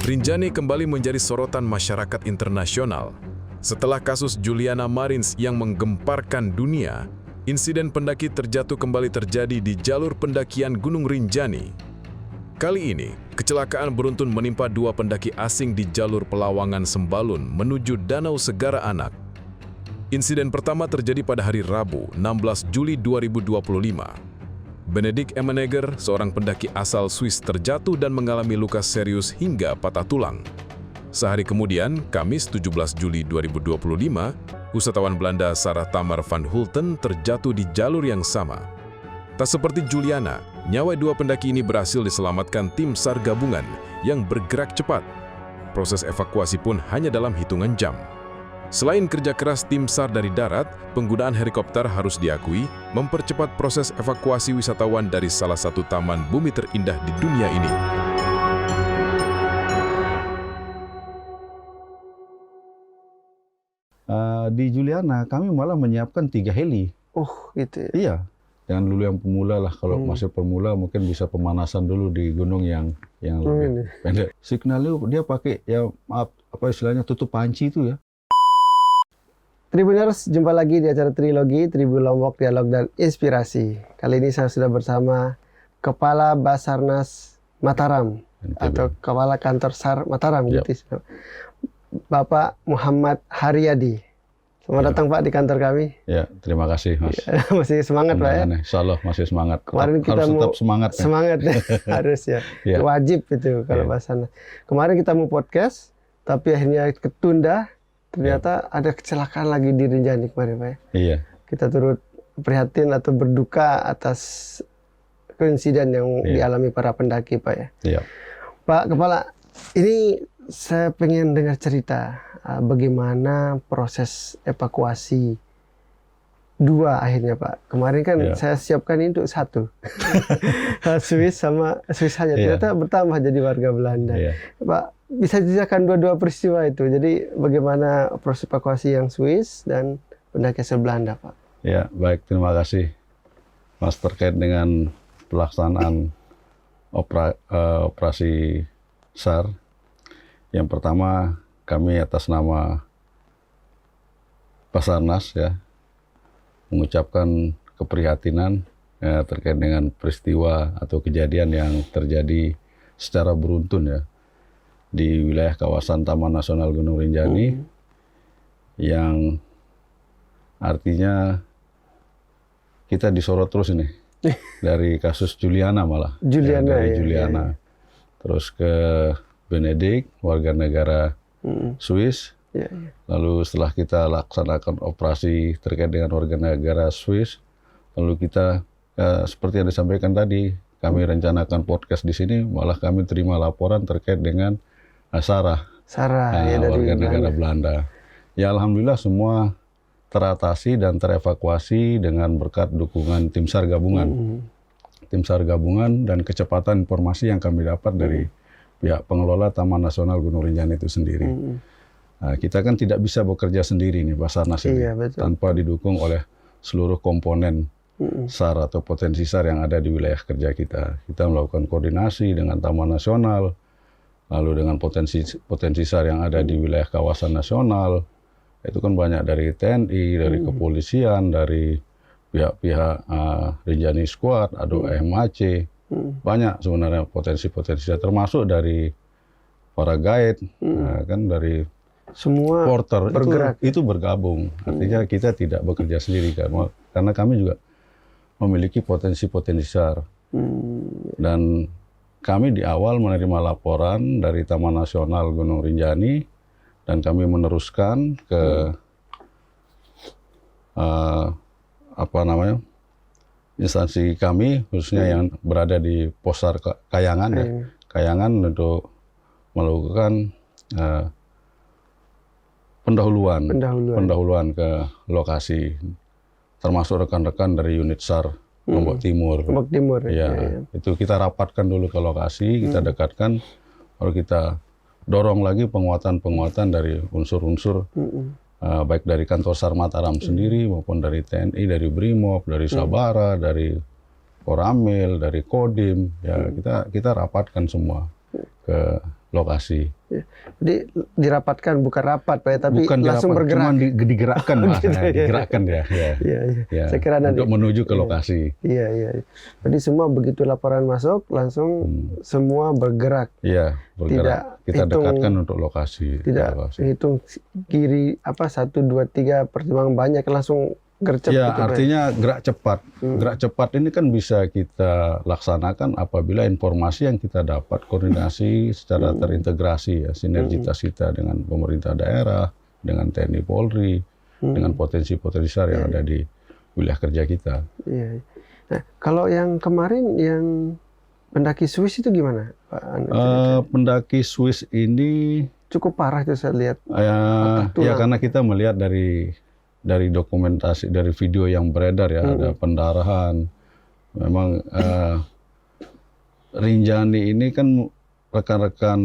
Rinjani kembali menjadi sorotan masyarakat internasional. Setelah kasus Juliana Marins yang menggemparkan dunia, insiden pendaki terjatuh kembali terjadi di jalur pendakian Gunung Rinjani. Kali ini, kecelakaan beruntun menimpa dua pendaki asing di jalur Pelawangan Sembalun menuju Danau Segara Anak. Insiden pertama terjadi pada hari Rabu, 16 Juli 2025. Benedict Emenegger, seorang pendaki asal Swiss, terjatuh dan mengalami luka serius hingga patah tulang. Sehari kemudian, Kamis 17 Juli 2025, wisatawan Belanda Sarah Tamar van Hulten terjatuh di jalur yang sama. Tak seperti Juliana, nyawa dua pendaki ini berhasil diselamatkan tim SAR gabungan yang bergerak cepat. Proses evakuasi pun hanya dalam hitungan jam. Selain kerja keras tim SAR dari darat, penggunaan helikopter harus diakui mempercepat proses evakuasi wisatawan dari salah satu taman bumi terindah di dunia ini. Di Juliana kami malah menyiapkan 3 heli. Oh, gitu ya. Iya, jangan dulu yang pemula lah. Kalau masih pemula mungkin bisa pemanasan dulu di gunung yang lebih pendek. Signalnya dia pakai ya maaf apa istilahnya tutup panci itu ya. Tribuners, jumpa lagi di acara Trilogi, Tribun Lombok, Dialog dan Inspirasi. Kali ini saya sudah bersama Kepala Basarnas Mataram, atau Kepala Kantor SAR Mataram, gitu. Bapak Muhammad Haryadi. Selamat datang Pak di kantor kami. Ya, terima kasih Mas. Masih semangat Pak ya? Insya Allah masih semangat. Kemarin kita harus mau tetap semangat. Semangat ya, harus ya. Wajib itu kalau Basarnas. Kemarin kita mau podcast, tapi akhirnya ketunda. Ternyata ada kecelakaan lagi di Rinjani kemarin Pak ya. Iya. Kita turut prihatin atau berduka atas insiden yang dialami para pendaki Pak ya. Iya. Pak Kepala, ini saya pengen dengar cerita bagaimana proses evakuasi dua akhirnya Pak. Kemarin kan saya siapkan untuk satu. Swiss sama Swiss saja. Ternyata bertambah jadi warga Belanda. Pak, bisa diceritakan dua-dua peristiwa itu. Jadi bagaimana proses evakuasi yang Swiss dan pendaki asal Belanda, Pak? Ya, baik. Terima kasih, Mas, terkait dengan pelaksanaan operasi SAR. Yang pertama, kami atas nama Basarnas ya mengucapkan keprihatinan terkait dengan peristiwa atau kejadian yang terjadi secara beruntun ya di wilayah kawasan Taman Nasional Gunung Rinjani, yang artinya kita disorot terus ini dari kasus Juliana malah. Juliana. Terus ke Benedict, warga negara Swiss. Lalu setelah kita laksanakan operasi terkait dengan warga negara Swiss, lalu kita seperti yang disampaikan tadi, kami rencanakan podcast di sini, malah kami terima laporan terkait dengan Sarah dari warga negara Belanda. Ya alhamdulillah semua teratasi dan terevakuasi dengan berkat dukungan tim SAR gabungan. Tim SAR gabungan dan kecepatan informasi yang kami dapat dari pihak pengelola Taman Nasional Gunung Rinjani itu sendiri. Nah, kita kan tidak bisa bekerja sendiri nih Basarnas ini tanpa didukung oleh seluruh komponen SAR atau potensi SAR yang ada di wilayah kerja kita. Kita melakukan koordinasi dengan Taman Nasional, lalu dengan potensi SAR yang ada di wilayah kawasan nasional. Itu kan banyak dari TNI, dari kepolisian, dari pihak-pihak Rinjani Squad, atau MHC. Banyak sebenarnya potensi-potensi, termasuk dari para guide, kan dari semua porter bergerak. Itu bergabung. Artinya kita tidak bekerja sendiri karena kami juga memiliki potensi-potensi SAR. Dan kami di awal menerima laporan dari Taman Nasional Gunung Rinjani dan kami meneruskan ke instansi kami, khususnya yang berada di pos SAR Kayangan ya. Kayangan untuk melakukan pendahuluan ke lokasi, termasuk rekan-rekan dari unit SAR Lombok Timur. Lombok Timur. Ya. Itu kita rapatkan dulu ke lokasi, kita dekatkan, baru kita dorong lagi penguatan dari unsur-unsur baik dari kantor SAR Mataram sendiri maupun dari TNI, dari Brimob, dari Sabara, dari Koramil, dari Kodim, ya kita rapatkan semua. ke lokasi. Ya. Jadi dirapatkan, bukan rapat Pak ya, tapi Bukan langsung dirapat, bergerak. cuman digerakkan Mas. Gitu, ya. Digerakkan ya. Iya, iya. Ya, Saya kira nanti. untuk menuju ke lokasi. Iya, iya. Jadi semua begitu laporan masuk, langsung semua bergerak. Iya, bergerak. Kita dekatkan untuk lokasi. Tidak hitung kiri 1, 2, 3 pertimbangan banyak, langsung gercep. Ya, gitu, artinya gerak cepat. Gerak cepat ini kan bisa kita laksanakan apabila informasi yang kita dapat koordinasi secara terintegrasi ya, sinergitas kita dengan pemerintah daerah, dengan TNI Polri, dengan potensi-potensi besar yang ada di wilayah kerja kita. Iya. Nah, kalau yang kemarin yang pendaki Swiss itu gimana, Pak? Pendaki Swiss ini cukup parah itu saya lihat. Ya karena kita melihat dari dokumentasi, dari video yang beredar ya, ada pendarahan. Memang Rinjani ini kan rekan-rekan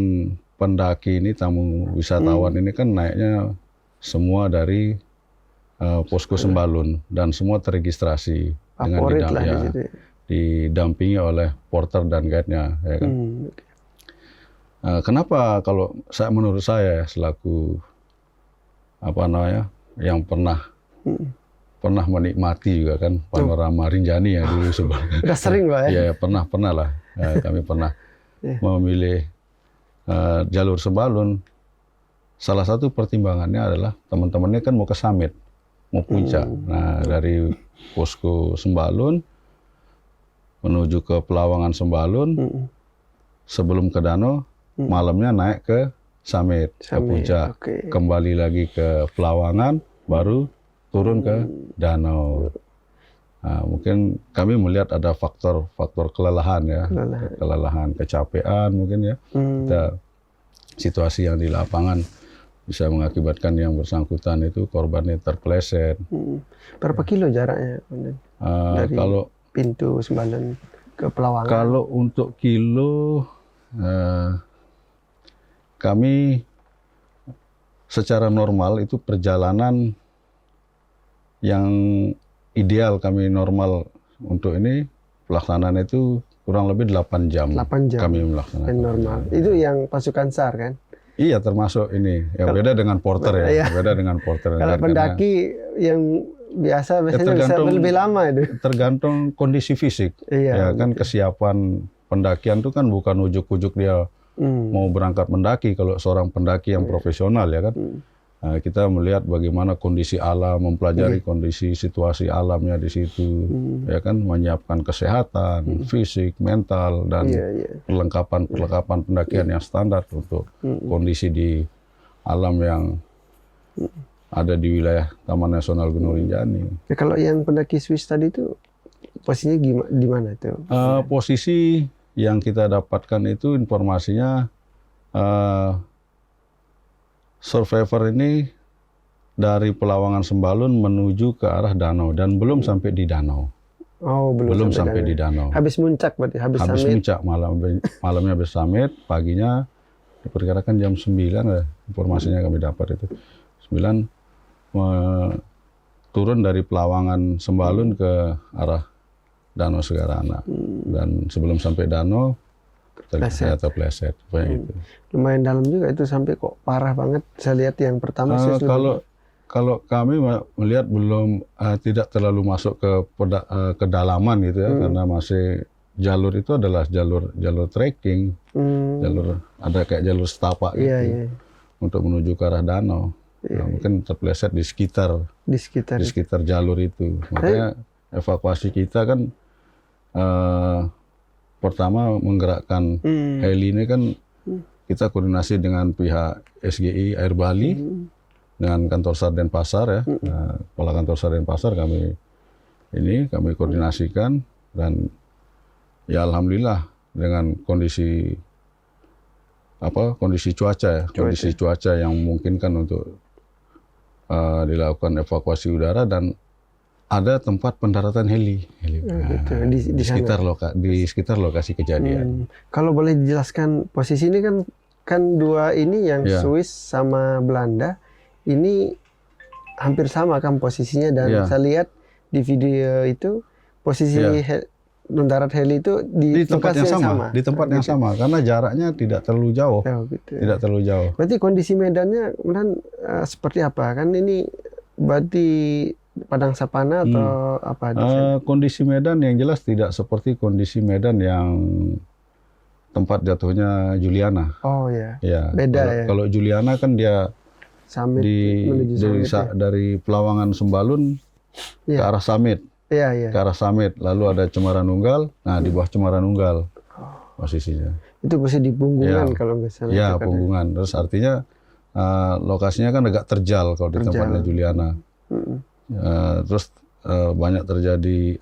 pendaki ini, tamu wisatawan ini kan naiknya semua dari posko Sembalun dan semua teregistrasi dengan didampingi oleh porter dan guide-nya. Ya kan? Kenapa kalau menurut saya selaku yang pernah menikmati juga kan panorama Rinjani ya dulu sebelumnya. Udah sering Pak ya? Iya, pernah lah. Kami pernah memilih jalur Sembalun. Salah satu pertimbangannya adalah teman-temannya kan mau ke summit, mau puncak. Nah, dari posko Sembalun menuju ke Pelawangan Sembalun, sebelum ke danau, malamnya naik ke summit, ke puncak, kembali lagi ke Pelawangan, baru turun ke danau. Nah, mungkin kami melihat ada faktor kelelahan ya, kelelahan, kecapean mungkin ya. Kita, situasi yang di lapangan bisa mengakibatkan yang bersangkutan itu korbannya terpeleset. Berapa kilo jaraknya? Dari kalau pintu Sembalun ke Pelawangan? Kalau untuk kilo, kami secara normal itu perjalanan yang ideal kami normal untuk ini pelaksanaan itu kurang lebih 8 jam. 8 jam kami melaksanakan. Normal. Itu yang pasukan SAR kan? Iya, termasuk ini. Yang beda dengan porter ya. Beda dengan porter. Kalau pendaki yang biasa biasanya bisa lebih lama itu. Tergantung kondisi fisik. Ya kan kesiapan pendakian itu kan bukan ujuk-ujuk dia mau berangkat mendaki. Kalau seorang pendaki yang profesional ya kan. Nah, kita melihat bagaimana kondisi alam, mempelajari kondisi situasi alamnya di situ, ya kan, menyiapkan kesehatan, fisik, mental, dan perlengkapan pendakian yang standar untuk kondisi di alam yang ada di wilayah Taman Nasional Gunung Rinjani. Ya, kalau yang pendaki Swiss tadi itu posisinya di mana itu? Posisi yang kita dapatkan itu informasinya. Survivor ini dari Pelawangan Sembalun menuju ke arah danau dan belum sampai di danau. Oh, belum sampai di danau. Habis muncak berarti, habis summit. Muncak, malamnya habis summit, paginya diperkirakan jam 9 ya, informasinya kami dapat itu. 9 turun dari Pelawangan Sembalun ke arah Danau Segarana. Dan sebelum sampai danau terpleset. Gitu. Lumayan dalam juga itu, sampai kok parah banget. Saya lihat yang pertama kalau kami melihat belum tidak terlalu masuk ke kedalaman gitu ya, karena masih jalur itu adalah jalur trekking, jalur ada kayak jalur setapak gitu, untuk menuju ke arah danau. Nah, mungkin terpleset di sekitar jalur itu. Makanya evakuasi kita kan pertama menggerakkan heli ini kan kita koordinasi dengan pihak SGI Air Bali, dengan kantor SAR Denpasar ya. Nah, kepala kantor SAR Denpasar kami koordinasikan, dan ya alhamdulillah dengan kondisi cuaca ya, kondisi cuaca yang memungkinkan untuk dilakukan evakuasi udara, dan ada tempat pendaratan heli. Gitu. Di sekitar lokasi kejadian. Kalau boleh dijelaskan posisi ini kan dua ini yang Swiss sama Belanda ini hampir sama kan posisinya, dan saya lihat di video itu posisi mendarat heli itu di tempat lokasi yang sama, di tempat yang gitu. sama, karena jaraknya tidak terlalu jauh, Gitu. tidak terlalu jauh. Berarti kondisi medannya kemudian seperti apa? Kan ini berarti padang sapana atau apa? Kondisi medan yang jelas tidak seperti kondisi medan yang tempat jatuhnya Juliana. Oh ya, Ya, beda ya. kalau Juliana kan dia Summit menuju dari, Summit, ya. dari Pelawangan Sembalun ke arah Summit, Iya. ke arah Summit, lalu ada Cemara Nunggal. Nah, di bawah Cemara Nunggal posisinya. Itu pasti di punggungan Ya. kalau nggak salah. Ya, itu kan. punggungan. Terus artinya lokasinya kan agak terjal kalau di tempatnya Juliana. Terus banyak terjadi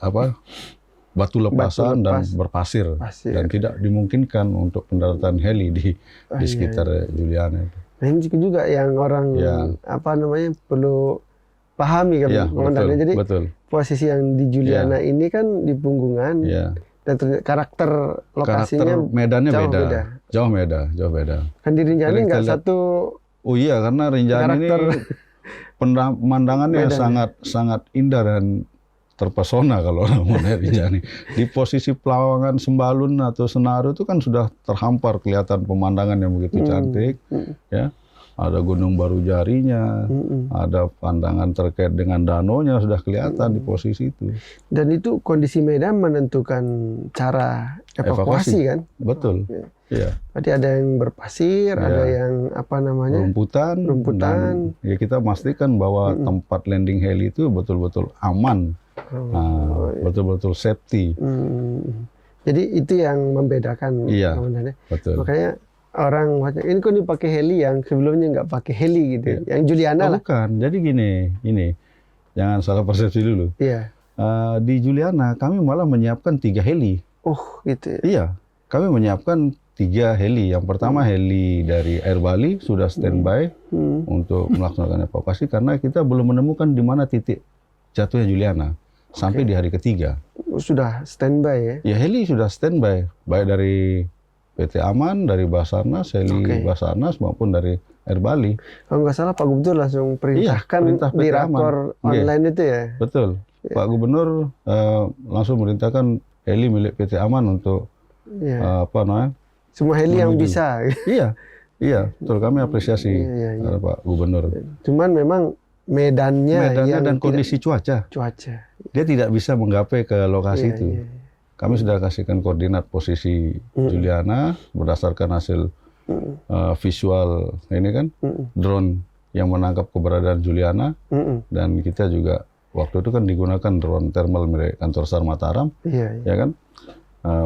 batu lepasan dan berpasir, dan tidak dimungkinkan untuk pendaratan heli di sekitar Juliana. Nah, ini juga yang orang perlu pahami kan, komandannya. Jadi posisi yang di Juliana ini kan di punggungan, dan karakter lokasinya medannya beda. Jauh beda. Kan di Rinjani nggak satu. Oh iya, karena Rinjani ini pemandangannya sangat indah dan terpesona kalau orang mau naik Rinjani. Di posisi Pelawangan, Sembalun atau Senaru itu kan sudah terhampar kelihatan pemandangan yang begitu cantik, ya. Ada Gunung Baru Jarinya, ada pandangan terkait dengan danaunya sudah kelihatan di posisi itu. Dan itu kondisi medan menentukan cara evakuasi kan? Betul. Iya. Berarti ada yang berpasir, ada yang rumputan. Dan, ya kita pastikan bahwa tempat landing heli itu betul-betul aman. Betul-betul safety. Jadi itu yang membedakan, komandannya. Betul. Makanya orang ini kok dipakai heli yang sebelumnya nggak pakai heli gitu, yang Juliana lah. Bukan. Jadi gini, jangan salah persepsi dulu. Iya. Di Juliana kami malah menyiapkan 3 heli. Gitu. Iya, kami menyiapkan 3 heli. Yang pertama heli dari Air Bali sudah standby untuk melaksanakan evakuasi karena kita belum menemukan di mana titik jatuhnya Juliana. Sampai di hari ketiga. Sudah standby ya? Ya, heli sudah standby. Baik dari PT Aman, dari Basarnas, heli Basarnas maupun dari Air Bali. Kalau nggak salah Pak Gubernur langsung perintahkan di rakor online itu ya? Betul. Pak Gubernur langsung merintahkan heli milik PT Aman untuk semua heli yang bisa. Iya, betul. Kami apresiasi Pak Gubernur. Cuman memang medannya dan kondisi cuaca. Dia tidak bisa menggapai ke lokasi itu. Kami sudah kasihkan koordinat posisi Juliana berdasarkan hasil visual drone yang menangkap keberadaan Juliana, dan kita juga waktu itu kan digunakan drone thermal milik kantor SAR Mataram, ya kan?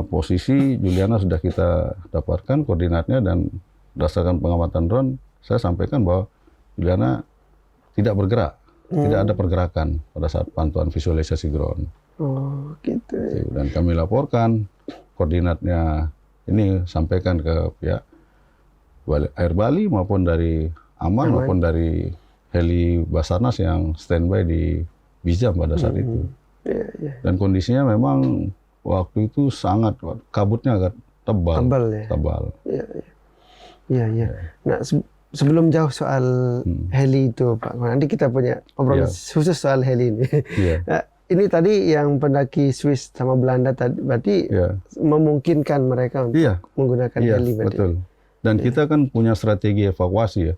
Posisi Juliana sudah kita dapatkan koordinatnya, dan berdasarkan pengamatan drone saya sampaikan bahwa Juliana tidak bergerak, tidak ada pergerakan pada saat pantauan visualisasi drone. Gitu. Dan kami laporkan koordinatnya ini sampaikan ke pihak Air Bali maupun dari Aman maupun dari heli Basarnas yang standby di Bijam pada saat itu. Dan kondisinya memang waktu itu sangat kabutnya agak tebal. Iya. Nah, sebelum jauh soal heli itu, Pak, nanti kita punya obrolan khusus soal heli ini. Ini tadi yang pendaki Swiss sama Belanda tadi, berarti memungkinkan mereka untuk menggunakan heli. Betul. Dan kita kan punya strategi evakuasi ya.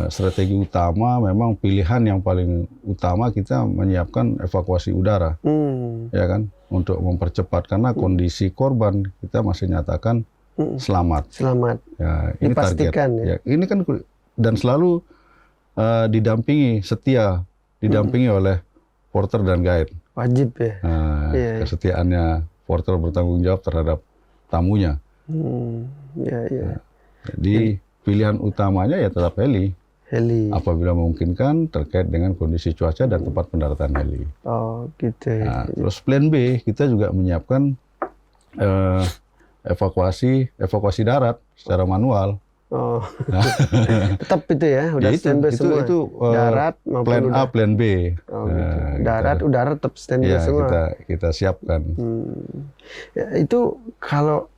Strategi utama memang pilihan yang paling utama kita menyiapkan evakuasi udara, ya kan, untuk mempercepat karena kondisi korban kita masih nyatakan selamat. Ya, ini dipastikan target. Ya, ini kan dan selalu didampingi oleh porter dan guide. Wajib ya. Kesetiaannya porter bertanggung jawab terhadap tamunya. Jadi pilihan utamanya ya tetap heli. Apabila memungkinkan terkait dengan kondisi cuaca dan tempat pendaratan heli. Gitu. Terus plan B kita juga menyiapkan evakuasi darat secara manual. Tetap itu ya, udah standby semua. Itu darat maupun plan A, plan B. Darat, udara tetap standby semua. Kita siapkan. Itu kalau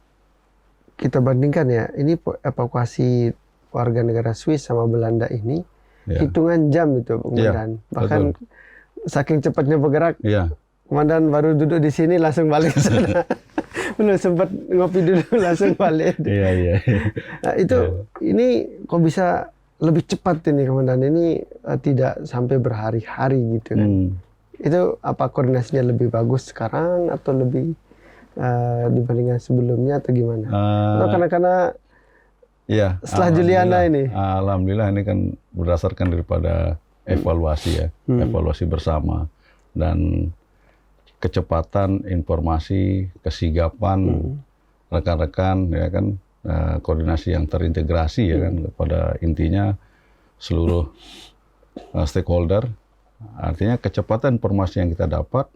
kita bandingkan ya, ini evakuasi warga negara Swiss sama Belanda ini hitungan jam itu, Komandan. Bahkan saking cepatnya bergerak, komandan baru duduk di sini langsung balik ke sana. Belum sempat ngopi dulu langsung balik. Iya. Nah, itu ini kok bisa lebih cepat ini komandan, ini tidak sampai berhari-hari gitu kan. Itu apa koordinasinya lebih bagus sekarang atau lebih dibandingkan sebelumnya atau gimana? Atau karena iya, setelah Juliana ini? Alhamdulillah ini kan berdasarkan daripada evaluasi ya, evaluasi bersama dan kecepatan informasi, kesigapan rekan-rekan ya kan, koordinasi yang terintegrasi ya kan, pada intinya seluruh stakeholder. Artinya kecepatan informasi yang kita dapat,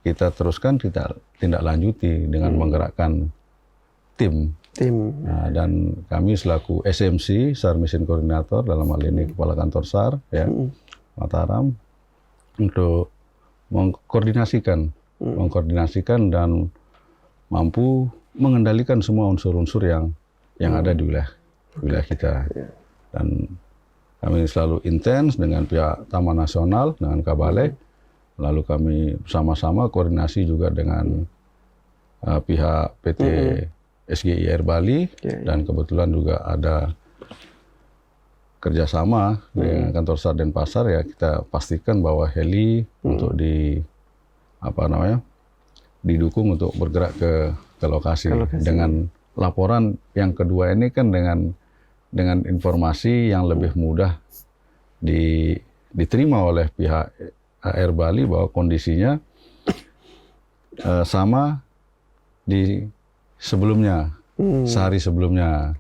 kita teruskan, kita tindak lanjuti dengan menggerakkan tim. Nah, dan kami selaku SMC, SAR Mission Coordinator, dalam hal ini Kepala Kantor SAR ya, Mataram, untuk mengkoordinasikan dan mampu mengendalikan semua unsur-unsur yang ada di wilayah kita. Dan kami selalu intens dengan pihak Taman Nasional, dengan Kabale, lalu kami sama-sama koordinasi juga dengan pihak PT SGI Air Bali, dan kebetulan juga ada kerjasama dengan kantor SAR Denpasar ya, kita pastikan bahwa heli untuk didukung untuk bergerak ke lokasi. Dengan laporan yang kedua ini kan dengan informasi yang lebih mudah diterima oleh pihak Air Bali bahwa kondisinya sama di sebelumnya, sehari sebelumnya.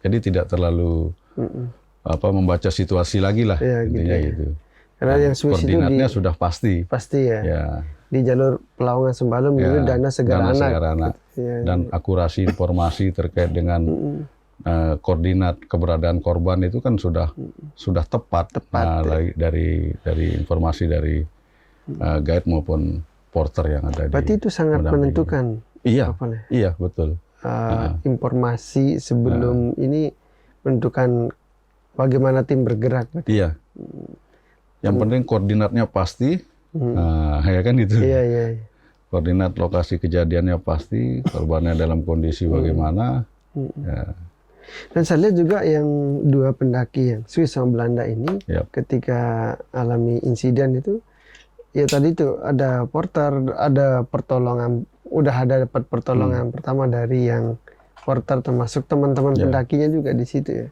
Jadi tidak terlalu membaca situasi lagi lah, intinya gitu. Karena yang Swiss koordinatnya sudah pasti. Pasti ya. Di jalur Pelawangan Sembalun itu Dana Segarana. Dan akurasi informasi terkait dengan koordinat keberadaan korban itu kan sudah tepat. Dari informasi dari guide maupun porter yang ada. Berarti itu sangat menentukan. Iya, betul. Informasi sebelum ini menentukan bagaimana tim bergerak. Iya. Yang penting koordinatnya pasti, ya kan itu. Iya. Koordinat lokasi kejadiannya pasti, korbannya dalam kondisi bagaimana. Ya. Dan saya lihat juga yang dua pendaki yang Swiss sama Belanda ini, ketika alami insiden itu, ya tadi itu ada porter, ada pertolongan, udah ada dapat pertolongan pertama dari yang porter, termasuk teman-teman pendakinya juga di situ ya.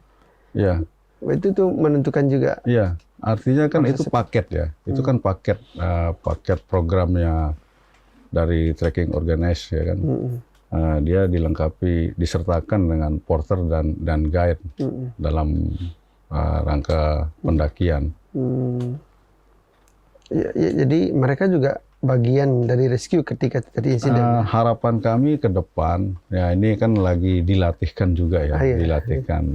Iya. Itu tuh menentukan juga. Iya, artinya kan itu paket ya. Itu kan paket programnya dari trekking organize ya kan. Dia dilengkapi, disertakan dengan porter dan guide dalam rangka pendakian. Ya, jadi mereka juga bagian dari rescue ketika terjadi insiden. Harapan kami ke depan, ya ini kan lagi dilatihkan juga ya, dilatihkan.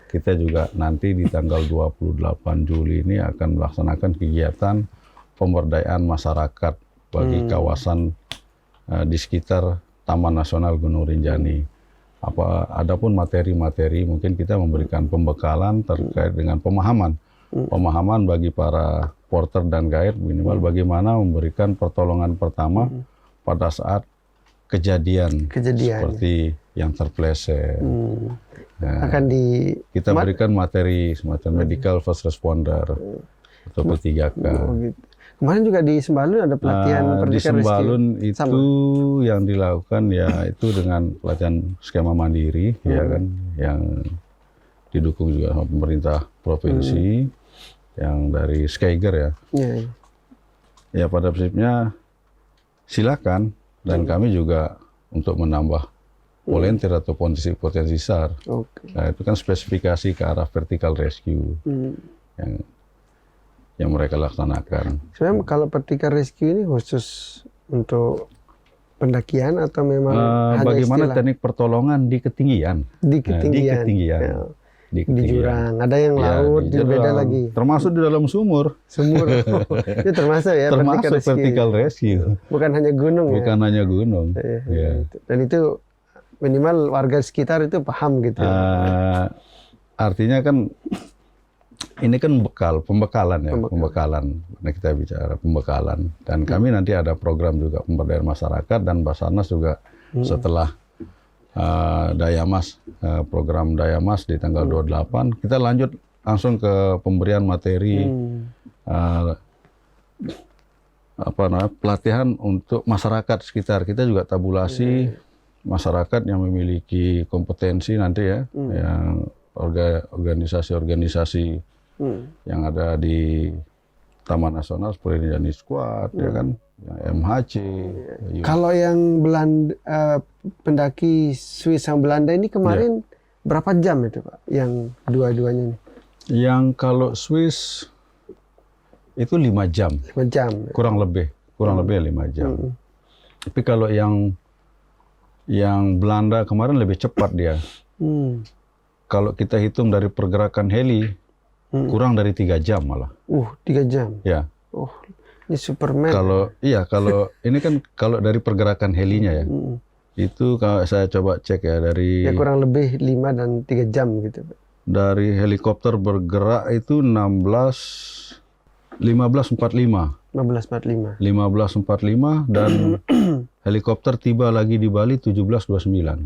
Kita juga nanti di tanggal 28 Juli ini akan melaksanakan kegiatan pemberdayaan masyarakat bagi kawasan di sekitar Taman Nasional Gunung Rinjani. Adapun materi-materi, mungkin kita memberikan pembekalan terkait dengan pemahaman bagi para porter dan guide, minimal bagaimana memberikan pertolongan pertama pada saat kejadian seperti yang terpleset. Kita berikan materi semacam medical first responder atau P3K. Gitu. Kemarin juga di Sembalun ada pelatihan di Sembalun rescue. Itu yang dilakukan ya itu dengan pelatihan skema mandiri ya kan, yang didukung juga sama pemerintah provinsi yang dari Skyger ya. Ya pada prinsipnya silakan, dan kami juga untuk menambah volunteer atau potensi SAR. Nah, itu kan spesifikasi ke arah vertical rescue yang mereka laksanakan. Sebenarnya kalau vertical rescue ini khusus untuk pendakian atau memang bagaimana teknik pertolongan di ketinggian? Di ketinggian. Di jurang, ada yang laut, di beda lagi. Termasuk di dalam sumur. Itu termasuk ya. Termasuk vertical rescue. Bukan hanya gunung. Bukan hanya gunung. Dan itu minimal warga sekitar itu paham gitu. Artinya kan Ini kan pembekalan ya, pembekalan. Nah, kita bicara pembekalan. Dan kami nanti ada program juga pemberdayaan masyarakat dan Basarnas juga setelah Dayamas, program Dayamas di tanggal 28, kita lanjut langsung ke pemberian materi pelatihan untuk masyarakat sekitar. Kita juga tabulasi masyarakat yang memiliki kompetensi nanti ya, yang organisasi-organisasi yang ada di Taman Nasional seperti Jani Squad, ya kan, yang MHC. Kalau yang pendaki Swiss yang Belanda ini kemarin berapa jam itu Pak? Yang dua-duanya ini? Yang kalau Swiss itu 5 jam. 5 jam. Kurang lebih 5 jam. Tapi kalau yang Belanda kemarin lebih cepat dia. Kalau kita hitung dari pergerakan heli, kurang dari 3 jam malah. 3 jam. Ya. Ini Superman. Kalau ini kan kalau dari pergerakan helinya ya. Itu kalau saya coba cek ya dari kurang lebih 5 dan 3 jam gitu, Pak. Dari helikopter bergerak itu 15.45 dan helikopter tiba lagi di Bali 17.29.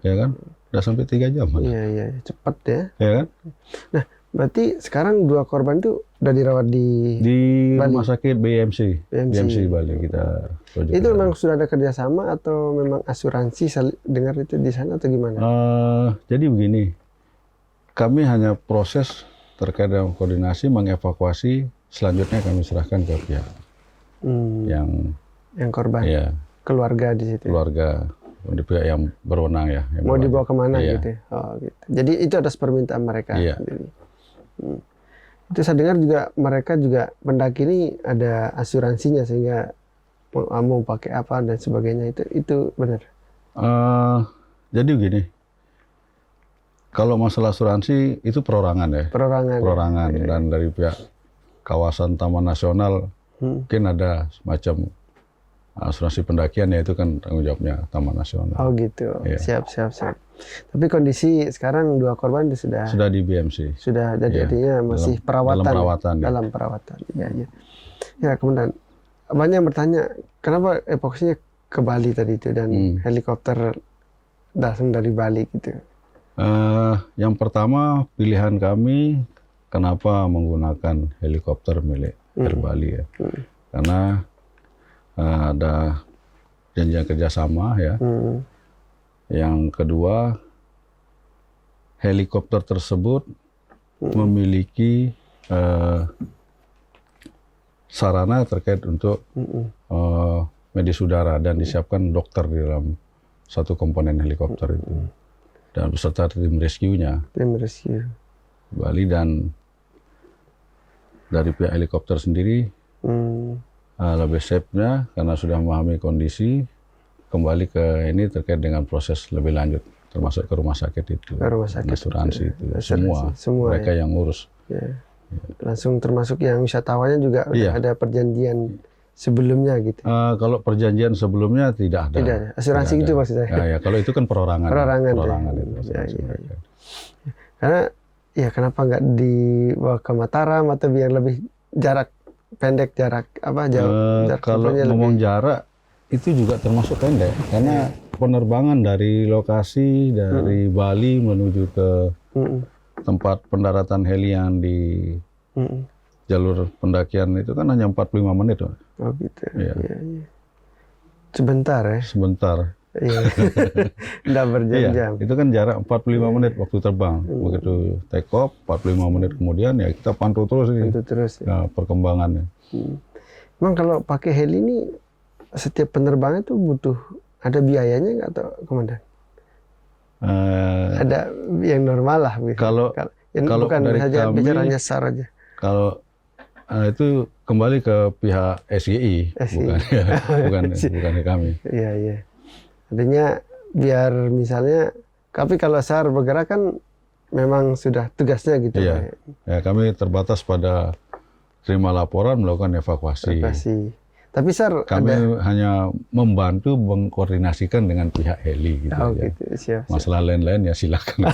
Ya kan? Udah sampai 3 jam. Iya, cepat ya. Ya kan? Nah, berarti sekarang 2 korban itu udah dirawat di Bali? Rumah sakit BMC Bali kita. Itu memang sudah ada kerjasama atau memang asuransi dengar itu di sana atau gimana? Jadi begini, kami hanya proses terkait dengan koordinasi, mengevakuasi, selanjutnya kami serahkan ke pihak yang korban, keluarga di situ. Keluarga, di pihak yang berwenang ya. Yang mau dibawa kemana gitu? Gitu. Jadi itu atas permintaan mereka. Itu saya dengar juga mereka juga pendaki ini ada asuransinya sehingga mau pakai apa dan sebagainya itu benar. Jadi begini. Kalau masalah asuransi itu perorangan ya. Perorangan ya. Dan dari pihak kawasan Taman Nasional mungkin ada semacam asuransi pendakian ya, itu kan tanggung jawabnya Taman Nasional. Oh gitu. Ya. Siap. Tapi kondisi sekarang 2 korban itu sudah di BMC. Sudah jadi artinya masih dalam perawatan. Iya. Ya, kemudian banyak yang bertanya kenapa evakuasinya ke Bali tadi itu dan helikopter datang dari Bali gitu. Yang pertama pilihan kami kenapa menggunakan helikopter milik Air Bali ya, karena ada janjian kerjasama ya. Yang kedua, helikopter tersebut memiliki sarana terkait untuk medis udara dan disiapkan dokter di dalam satu komponen helikopter itu. Dan beserta tim rescue-nya. Tim rescue. Bali dan dari pihak helikopter sendiri lebih safe-nya karena sudah memahami kondisi, kembali ke ini terkait dengan proses lebih lanjut, termasuk ke rumah sakit itu. Ke rumah sakit. Asuransi itu. Semua mereka yang ngurus. Ya. Langsung termasuk yang wisatawannya juga ada perjanjian sebelumnya gitu. Kalau perjanjian sebelumnya tidak ada. Tidak ada. Asuransi itu maksud saya. Ya, kalau itu kan perorangan. Perorangan itu. Ya. Karena kenapa nggak dibawa ke Mataram atau biar lebih jarak pendek, jauh. Kalau ngomong jarak itu juga termasuk pendek karena penerbangan dari lokasi dari Bali menuju ke tempat pendaratan heli yang di jalur pendakian itu kan hanya 45 menit. Oh gitu. Iya. Sebentar ya? Sebentar. Iya. Nggak berjam-jam. Itu kan jarak 45 menit waktu terbang. Begitu take off, 45 menit kemudian ya kita pantau terus ini. Perkembangannya. Memang kalau pakai heli ini setiap penerbangan itu butuh ada biayanya nggak atau komandan? Ada yang normal lah. Kalau bukan dari saja kami, bicaranya SAR aja. Kalau itu kembali ke pihak SGI. bukan ke kami. Iya. Artinya biar misalnya, tapi kalau SAR bergerak kan memang sudah tugasnya gitu. Iya. Ya, kami terbatas pada terima laporan, melakukan evakuasi. Tapi SAR kami hanya membantu mengkoordinasikan dengan pihak heli gitu. Gitu. Siap. Masalah lain-lain ya silakan.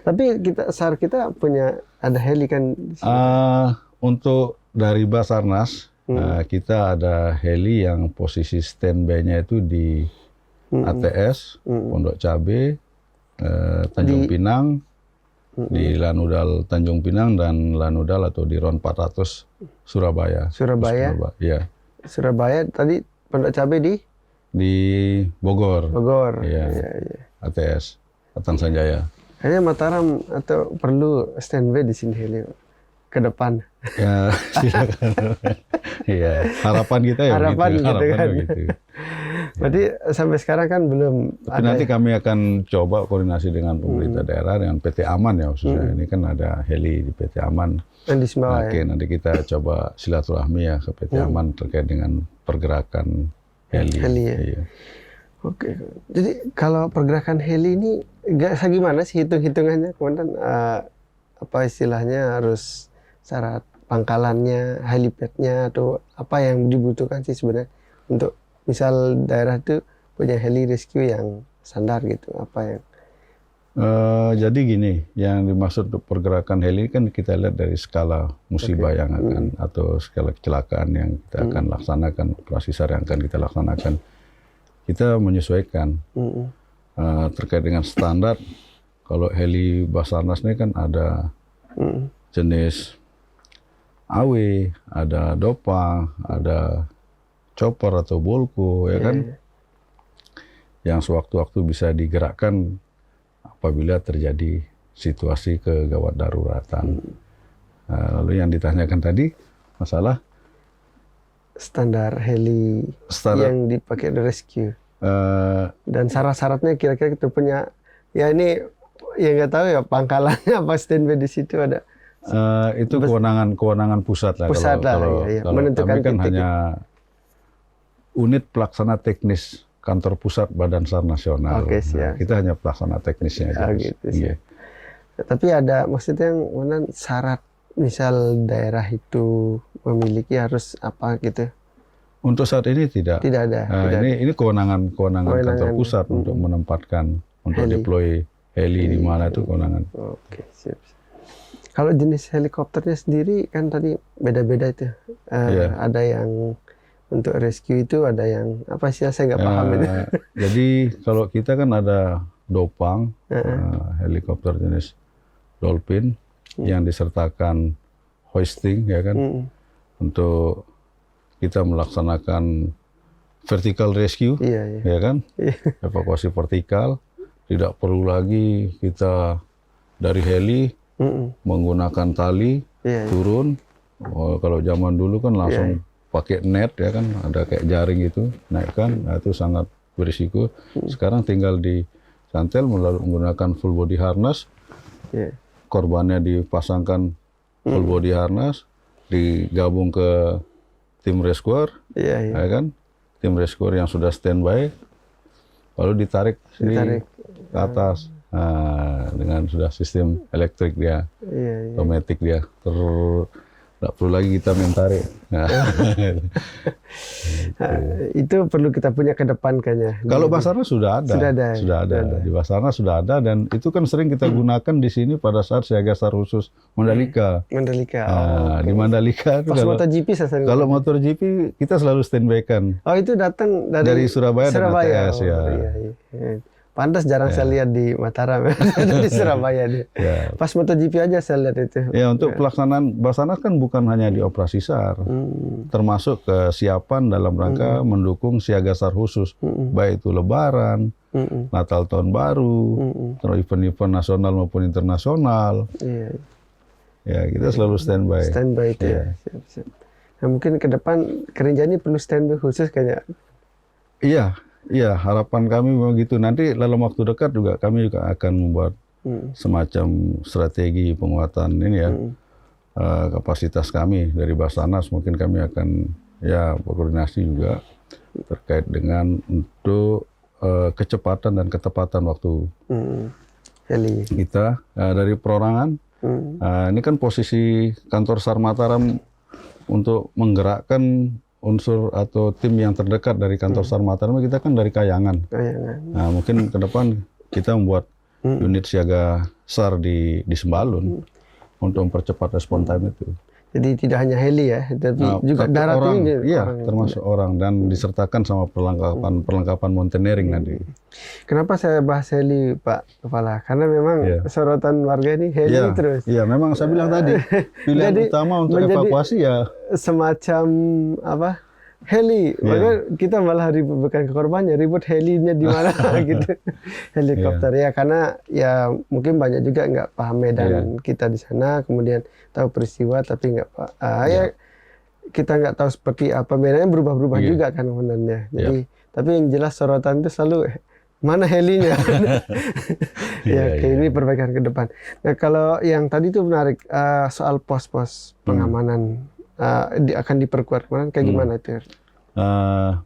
Tapi SAR kita punya ada heli kan di sini. Untuk dari Basarnas, kita ada heli yang posisi standby-nya itu di ATS, Pondok Cabe, Tanjung Pinang, di Lanudal Tanjung Pinang, dan Lanudal atau di RON 400 Surabaya. Iya. Surabaya tadi Pondok Cabe di Bogor. Iya. ATS, Atang Sanjaya. Kayaknya Mataram atau perlu standby di sini heli ke depan. Ya, silakan. Iya, harapan kita ya Harapan begitu. gitu kan. Begitu. Berarti sampai sekarang kan belum Tapi nanti kami akan coba koordinasi dengan pemerintah daerah, dengan PT Aman ya khususnya. Ini kan ada heli di PT Aman. yang di Sumbawa. Oke, nanti kita coba silaturahmi ya ke PT Aman terkait dengan pergerakan heli. Ya. Iya. Oke. Jadi kalau pergerakan heli ini gimana sih hitung-hitungannya, Komandan? Apa istilahnya, harus syarat pangkalannya, helipadnya, atau apa yang dibutuhkan sih sebenarnya untuk misal daerah itu punya heli rescue yang standar gitu, apa yang? Jadi gini, yang dimaksud pergerakan heli kan kita lihat dari skala musibah yang akan atau skala kecelakaan yang kita akan laksanakan, operasi SAR yang akan kita laksanakan. Kita menyesuaikan terkait dengan standar. Kalau heli Basarnas ini kan ada jenis AW, ada Dopang, ada chopper atau Bolko, ya kan? Yang sewaktu-waktu bisa digerakkan apabila terjadi situasi kegawat daruratan. Lalu yang ditanyakan tadi masalah Standar heli yang dipakai di rescue. Dan syarat-syaratnya kira-kira kita punya, ya ini ya nggak tahu ya pangkalannya apa standby di situ ada. Itu kewenangan pusat lah. Kalau menentukan kami kan hanya unit pelaksana teknis kantor pusat Badan SAR Nasional. Kita hanya pelaksana teknisnya aja. Gitu sih. Tapi ada maksudnya yang syarat misal daerah itu memiliki harus apa gitu? Untuk saat ini tidak. Tidak ada. Ini kewenangan kantor pusat untuk menempatkan, untuk deploy heli di mana itu kewenangan. Oke, siap. Kalau jenis helikopternya sendiri kan tadi beda-beda itu. Ada yang untuk rescue itu, ada yang apa sih, saya nggak paham itu. Jadi kalau kita kan ada Dopang, helikopter jenis Dolphin yang disertakan hoisting, ya kan, untuk kita melaksanakan vertical rescue, ya kan, evakuasi vertikal. Tidak perlu lagi kita dari heli menggunakan tali turun. Kalau zaman dulu kan langsung pakai net, ya kan, ada kayak jaring itu, naikkan, nah, itu sangat berisiko. Sekarang tinggal disantel menggunakan full body harness, korbannya dipasangkan full body harness, digabung ke tim rescuer, ya kan, tim rescuer yang sudah standby, lalu ditarik ke atas, dengan sudah sistem elektrik dia, otomatis dia, tidak perlu lagi kita main tarik. Itu perlu kita punya ke depan kayaknya. Kalau Basarnas sudah ada. Di Basarnas sudah ada, dan itu kan sering kita gunakan di sini pada saat siaga SAR khusus Mandalika. Di Mandalika itu kalau MotoGP kita selalu standby-kan. Oh, itu datang dari Surabaya dan ATS ya. Pantas jarang saya lihat di Mataram, di Surabaya dia. Pas MotoGP aja saya lihat itu. Ya, untuk pelaksanaan Basarnas kan bukan hanya di operasi SAR, termasuk kesiapan dalam rangka mendukung siaga SAR khusus, baik itu Lebaran, Natal Tahun Baru, terus event-event nasional maupun internasional. Ya, kita selalu standby. Standby itu ya. Siap. Nah, mungkin ke depan Kerinjani perlu standby khusus kayaknya. Iya, harapan kami begitu. Nanti dalam waktu dekat juga kami juga akan membuat semacam strategi penguatan ini ya, kapasitas kami dari Basarnas. Mungkin kami akan berkoordinasi juga terkait dengan untuk kecepatan dan ketepatan waktu heli kita dari perorangan. Ini kan posisi kantor SAR Mataram untuk menggerakkan unsur atau tim yang terdekat dari kantor SAR Mataram, kita kan dari Kayangan. Nah, mungkin ke depan kita membuat unit siaga SAR di Sembalun untuk mempercepat respon time itu. Jadi tidak hanya heli ya, tapi juga tapi darat orang, ini. Iya, Orang termasuk orang dan disertakan sama perlengkapan mountaineering nanti. Kenapa saya bahas heli, Pak Kepala? Karena memang sorotan warga ini heli terus. Iya, memang saya bilang tadi pilihan utama untuk evakuasi ya semacam apa? Heli, maka kita malah ribut bukan ke korbannya, ribut helinya di mana gitu, helikopter ya karena ya mungkin banyak juga nggak paham medan kita di sana, kemudian tahu peristiwa tapi nggak ya kita nggak tahu seperti apa medannya berubah-berubah juga kan sebenarnya. Jadi tapi yang jelas sorotan itu selalu mana helinya, ini perbaikan ke depan. Nah kalau yang tadi itu menarik soal pos-pos pengamanan. Akan diperkuat kemarin kayak gimana itu?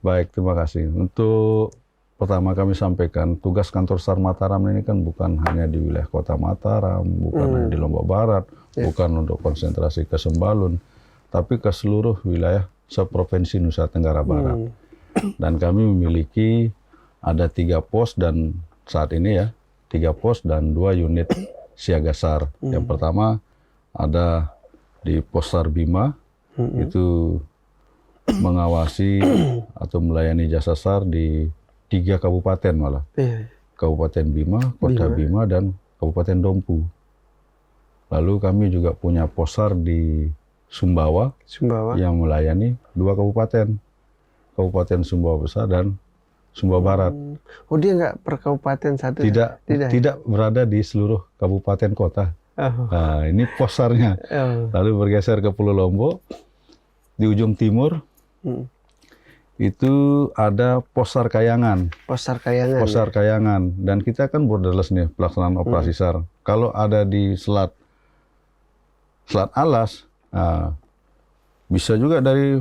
Baik, terima kasih. Untuk pertama kami sampaikan tugas kantor SAR Mataram ini kan bukan hanya di wilayah kota Mataram, bukan hanya di Lombok Barat, bukan untuk konsentrasi ke Sembalun, tapi ke seluruh wilayah seprovinsi Nusa Tenggara Barat. Dan kami memiliki ada 3 pos dan saat ini 3 pos dan 2 unit siaga SAR. Yang pertama ada di pos SAR Bima. Itu mengawasi atau melayani jasa SAR di 3 kabupaten malah. Kabupaten Bima, Kota Bima, dan Kabupaten Dompu. Lalu kami juga punya pos SAR di Sumbawa yang melayani 2 kabupaten. Kabupaten Sumbawa Besar dan Sumbawa Barat. Oh dia nggak per kabupaten satu? Tidak berada di seluruh kabupaten kota. Nah, ini pos SAR-nya. Lalu bergeser ke Pulau Lombok. Di ujung timur itu ada pos SAR Kayangan. Pos SAR Kayangan. Dan kita kan borderless nih pelaksanaan operasi SAR. Kalau ada di Selat Alas, bisa juga dari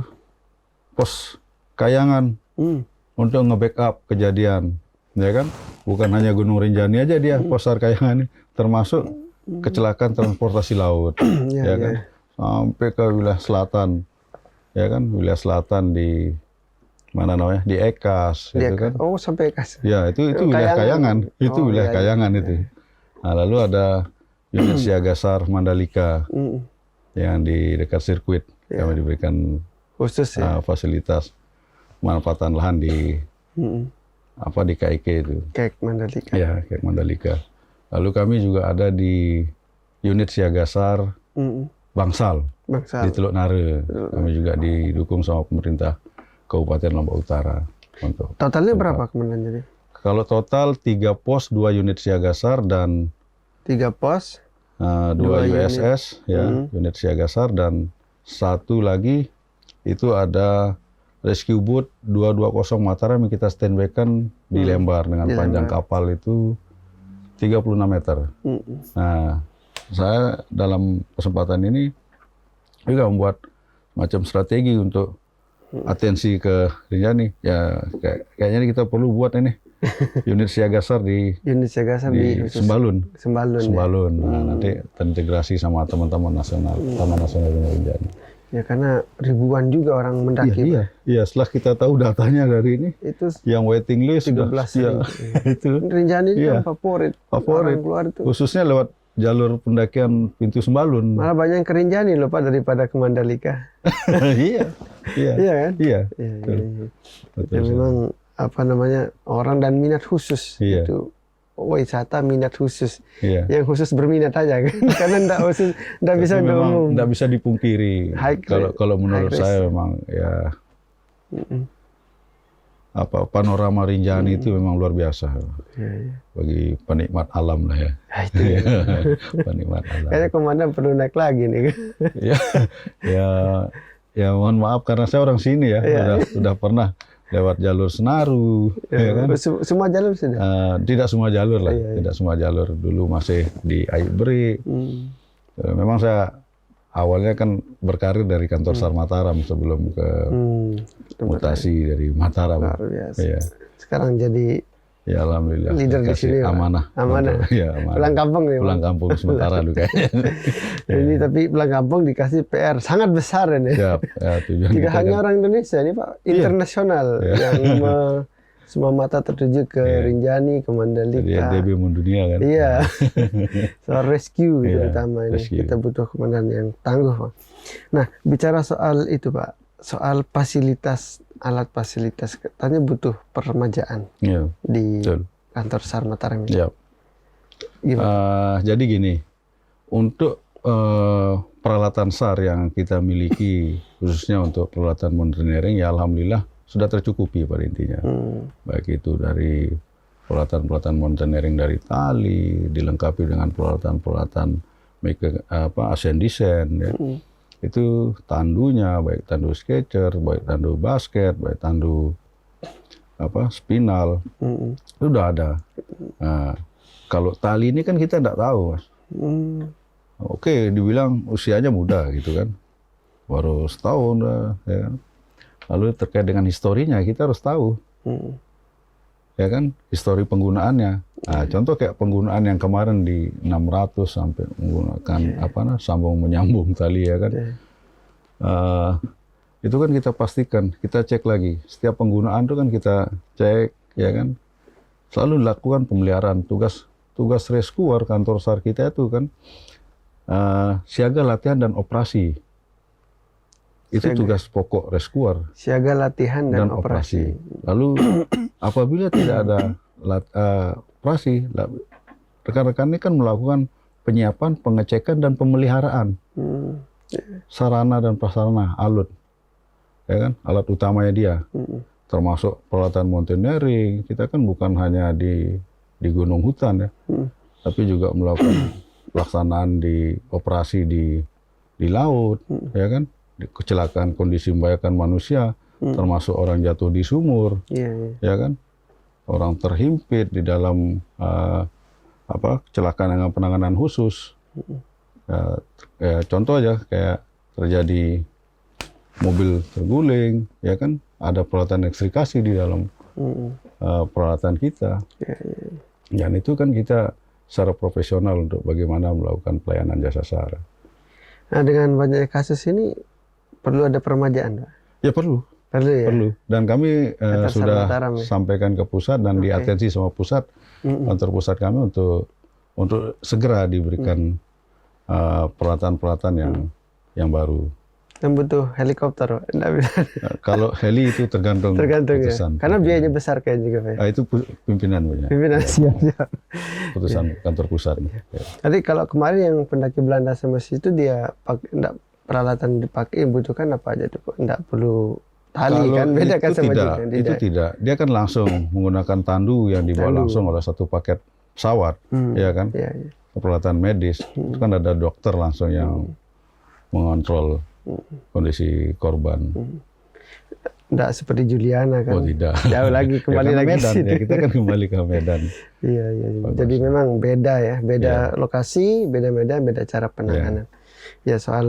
pos Kayangan untuk nge-backup kejadian, ya kan? Bukan hanya Gunung Rinjani aja dia pos SAR Kayangan ini, termasuk kecelakaan transportasi laut, ya kan? Sampai ke wilayah selatan. Ya kan, wilayah selatan di mana namanya, di Ekas, itu kan? Oh sampai Ekas. Ya itu wilayah Kayangan, itu wilayah Kayangan itu. Nah lalu ada unit siaga SAR Mandalika yang di dekat sirkuit kami diberikan khusus fasilitas pemanfaatan lahan di di KIK itu. KIK Mandalika. Ya, KIK Mandalika. Lalu kami juga ada di unit siaga SAR Bangsal. Di Teluk Nare. Kami juga didukung sama pemerintah Kabupaten Lombok Utara. Totalnya berapa kemudian jadi? Kalau total 3 pos, 2 unit siaga SAR dan 3 pos, 2 USS, unit siaga SAR, dan 1 lagi itu ada rescue boat 220 Mataram yang kita standby-kan di Lembar dengan panjang kapal itu 36 meter. Nah, saya dalam kesempatan ini juga membuat macam strategi untuk atensi ke Rinjani. Ya kayaknya kita perlu buat ini unit siaga SAR di Sembalun. Nah, nanti terintegrasi sama teman-teman nasional, Taman Nasional Rinjani. Ya karena ribuan juga orang mendaki. Iya, setelah kita tahu datanya dari ini, itu yang waiting list 13. Itu Rinjani itu favorit. Keluar itu. Khususnya lewat jalur pendakian Pintu Sembalun. Malah banyak yang ke Rinjani loh Pak daripada ke Mandalika. Iya kan? Iya. Ya, memang apa namanya orang dan minat khusus itu wisata minat khusus. Yang khusus berminat aja kan, karena enggak bisa umum. Enggak bisa dipungkiri. Kalau menurut saya memang ya panorama Rinjani itu memang luar biasa bagi penikmat alam lah ya. Penikmat alam. Kayaknya komandan perlu naik lagi nih. ya mohon maaf karena saya orang sini ya, sudah pernah lewat jalur Senaru. Ya kan? Semua jalur sudah? Tidak semua jalur lah, tidak semua jalur. Dulu masih di Ayubri. Memang saya awalnya kan berkarir dari kantor SAR Mataram sebelum ke mutasi dari Mataram. Ya. Sekarang jadi alhamdulillah leader di sini. Amanah. Amanah. Pulang kampung nih. Pulang kampung sementara dulu kayaknya. Ini tapi pulang kampung dikasih PR sangat besar ini. Tidak hanya orang Indonesia ini Pak, internasional yang semua mata tertuju ke Rinjani, ke Mandalika. Jadi DB mendunia kan. Iya. Soal rescue terutama ini. rescue. Kita butuh komandan yang tangguh, Pak. Nah, bicara soal itu, Pak. Soal fasilitas, alat fasilitas, katanya butuh peremajaan Iya. di Betul. kantor SAR Mataram ini. Ya. Jadi gini, untuk peralatan SAR yang kita miliki, khususnya untuk peralatan mountaineering, ya alhamdulillah sudah tercukupi pada intinya. Baik itu dari peralatan-peralatan mountaineering dari tali, dilengkapi dengan peralatan-peralatan ascent descent, ya. Itu tandunya, baik tandu sketcher, baik tandu basket, baik tandu spinal, itu udah ada. Nah, kalau tali ini kan kita tidak tahu, Mas. Oke, dibilang usianya muda gitu kan, baru setahun, ya kan. Lalu terkait dengan historinya kita harus tahu, ya kan, histori penggunaannya. Nah, contoh kayak penggunaan yang kemarin di 600 sampai menggunakan sambung menyambung tali, ya kan. Itu kan kita pastikan, kita cek lagi. Setiap penggunaan itu kan kita cek, ya kan. Selalu dilakukan pemeliharaan. Tugas rescuer kantor SAR kita itu kan siaga, latihan, dan operasi. Itu tugas pokok rescuer. Siaga, latihan, dan operasi. Lalu apabila tidak ada operasi, rekan-rekan ini kan melakukan penyiapan, pengecekan, dan pemeliharaan sarana dan prasarana alut, ya kan, alat utamanya dia, termasuk peralatan mountaineering. Kita kan bukan hanya di gunung hutan, ya, tapi juga melakukan pelaksanaan di operasi di laut, ya kan, kecelakaan kondisi membahayakan manusia, termasuk orang jatuh di sumur, ya kan, orang terhimpit di dalam kecelakaan dengan penanganan khusus. Contoh aja kayak terjadi mobil terguling, ya kan, ada peralatan ekstrikasi di dalam peralatan kita. Dan itu kan kita secara profesional untuk bagaimana melakukan pelayanan jasa SAR. Nah, dengan banyaknya kasus ini perlu ada peremajaan, Pak? Ya perlu. Perlu, ya? Perlu. Dan kami sudah Mataram, ya? sampaikan ke pusat dan diatensi sama pusat, kantor pusat kami untuk segera diberikan peralatan-peralatan yang baru. Yang butuh helikopter, Pak? Nggak bisa. Kalau heli itu tergantung putusan. Ya? Karena biayanya besar kayak juga, Pak. Itu pimpinan punya. Pimpinan, siap. Putusan kantor pusat. Ya. Jadi kalau kemarin yang pendaki Belanda sama itu dia peralatan dipakai butuhkan apa aja tuh, Pak? Nggak perlu tali kan, beda kan sama juga. Itu tidak. Dia kan langsung menggunakan tandu yang dibawa langsung oleh satu paket pesawat, ya kan? Iya. Peralatan medis. Itu kan ada dokter langsung yang mengontrol kondisi korban. Nggak seperti Juliana kan? Oh tidak. Jauh lagi, kembali lagi Medan, situ. ya, kita kan kembali ke Medan. Iya. Jadi memang beda ya, beda lokasi, beda medan, beda cara penanganan. Ya soal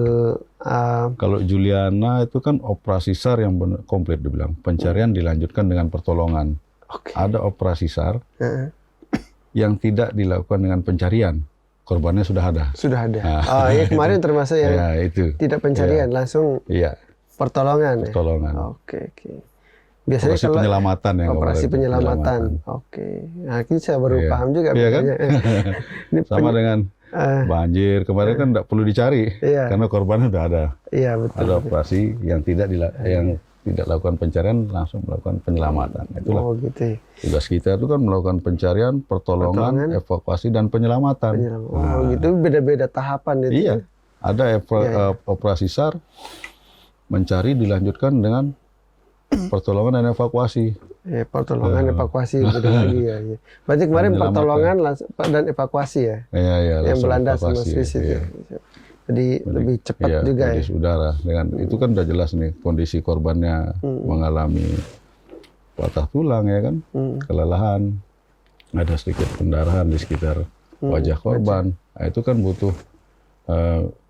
kalau Juliana itu kan operasi SAR yang komplit dibilang. Pencarian dilanjutkan dengan pertolongan. Ada operasi SAR yang tidak dilakukan dengan pencarian. Korbannya sudah ada. Sudah ada. Ya kemarin termasuk yang itu. Tidak pencarian, langsung pertolongan. Pertolongan. Oke. Biasanya operasi kalau penyelamatan ya. Operasi penyelamatan. Oke. Nah, ini saya baru paham juga. Iya kan? Ini sama dengan banjir kemarin kan tidak perlu dicari karena korbannya sudah ada. Iya betul. Ada operasi yang tidak lakukan pencarian, langsung melakukan penyelamatan. Itulah gitu. Tugas kita itu kan melakukan pencarian, pertolongan, evakuasi, dan penyelamatan. Gitu, beda-beda tahapan itu. Iya. Ada operasi SAR, mencari dilanjutkan dengan pertolongan dan evakuasi. Pertolongan, evakuasi, beda lagi ya. Berarti kemarin pertolongan dan evakuasi ya? Iya. Yang Belanda sama Swiss itu. Jadi lebih cepat juga ya. Udara. Dengan itu kan udah jelas nih kondisi korbannya mengalami patah tulang ya kan, kelelahan, ada sedikit pendarahan di sekitar wajah korban. Nah, itu kan butuh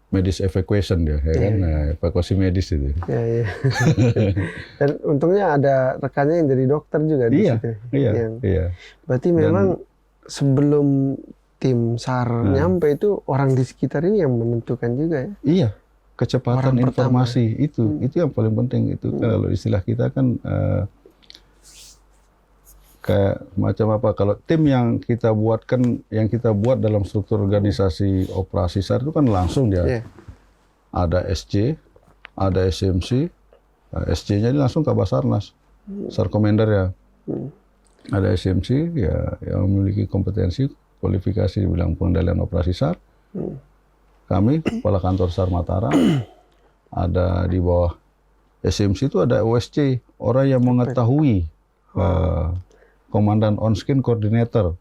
medis evacuation dia, ya kan, evakuasi medis itu. Iya. Dan untungnya ada rekannya yang dari dokter juga di situ. Iya. Berarti memang sebelum tim SAR nyampe itu orang di sekitar ini yang menentukan juga ya? Iya, kecepatan informasi itu yang paling penting. Itu kalau istilah kita kan kayak macam apa, kalau tim yang kita buat dalam struktur organisasi operasi SAR itu kan langsung dia ada SC, ada SMC, SC-nya ini langsung ke Basarnas, SAR Commander ya. Ada SMC ya yang memiliki kompetensi kualifikasi di bidang pengendalian operasi SAR. Kami kepala kantor SAR Mataram, ada di bawah SMC itu ada OSC, orang yang mengetahui, Komandan On-Skin Coordinator,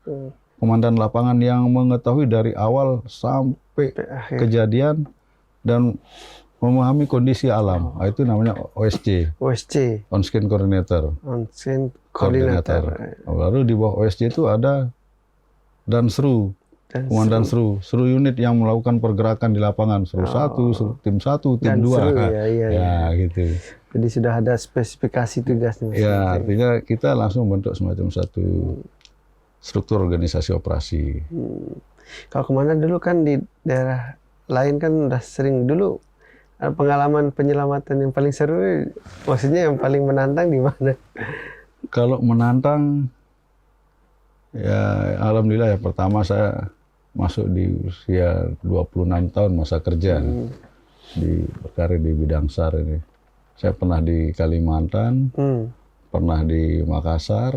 komandan lapangan yang mengetahui dari awal sampai kejadian dan memahami kondisi alam. Itu namanya OSC. On-Skin Coordinator. On-Skin Coordinator. Lalu di bawah OSC itu ada Dansru, komandan Seru unit yang melakukan pergerakan di lapangan, Seru 1, tim 1, tim 2. Ya, gitu. Jadi sudah ada spesifikasi tugasnya. Ya, artinya kita langsung bentuk semacam satu struktur organisasi operasi. Kalau komandan dulu kan di daerah lain kan udah sering dulu pengalaman penyelamatan yang paling seru, maksudnya yang paling menantang di mana? Kalau menantang, ya alhamdulillah ya, pertama saya masuk di usia 26 tahun masa kerja di berkarir di bidang SAR ini. Saya pernah di Kalimantan, pernah di Makassar,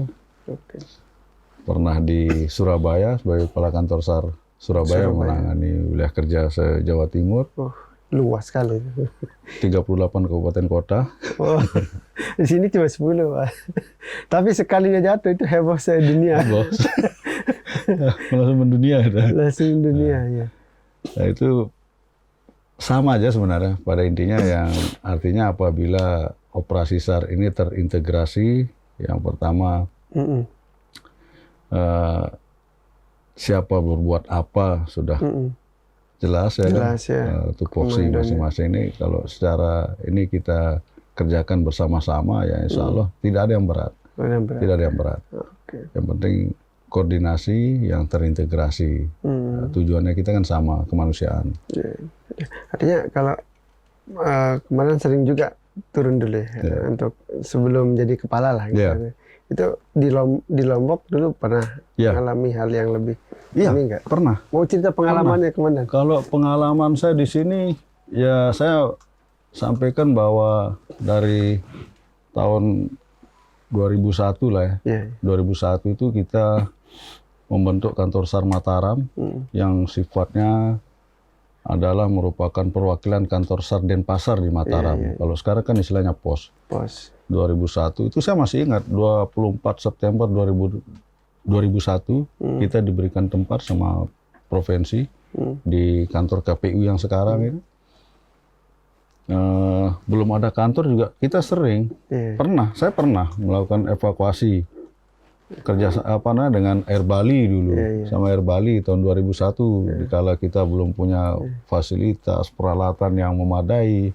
pernah di Surabaya sebagai kepala kantor SAR Surabaya. Menangani wilayah kerja se-Jawa Timur. Luas sekali. 38 kabupaten kota. Di sini cuma 10, Pak. Tapi sekalinya jatuh itu heboh sedunia. Bos. Langsung mendunia. Langsung dunia, ya. Nah, itu sama aja sebenarnya pada intinya, yang artinya apabila operasi SAR ini terintegrasi, yang pertama siapa berbuat apa sudah jelas ya, tupoksi masing-masing ini. Kalau secara ini kita kerjakan bersama-sama ya, insya Allah tidak ada yang berat. Tidak ada yang berat. Yang penting koordinasi yang terintegrasi. Tujuannya kita kan sama, kemanusiaan. Artinya kalau kemarin sering juga turun dulu ya, untuk sebelum jadi kepala lah gitu. Itu di Lombok dulu pernah mengalami hal yang lebih ini enggak? Pernah. Mau cerita pengalamannya Komandan? Kalau pengalaman saya di sini, ya saya sampaikan bahwa dari tahun 2001 lah ya. 2001 itu kita membentuk kantor SAR Mataram yang sifatnya adalah merupakan perwakilan kantor SAR Denpasar di Mataram. Kalau sekarang kan istilahnya pos. 2001 itu saya masih ingat, 24 September 2001 kita diberikan tempat sama provinsi di kantor KPU yang sekarang ini. Belum ada kantor juga kita sering saya pernah melakukan evakuasi kerja dengan Air Bali dulu, sama Air Bali tahun 2001 dikala kita belum punya fasilitas peralatan yang memadai,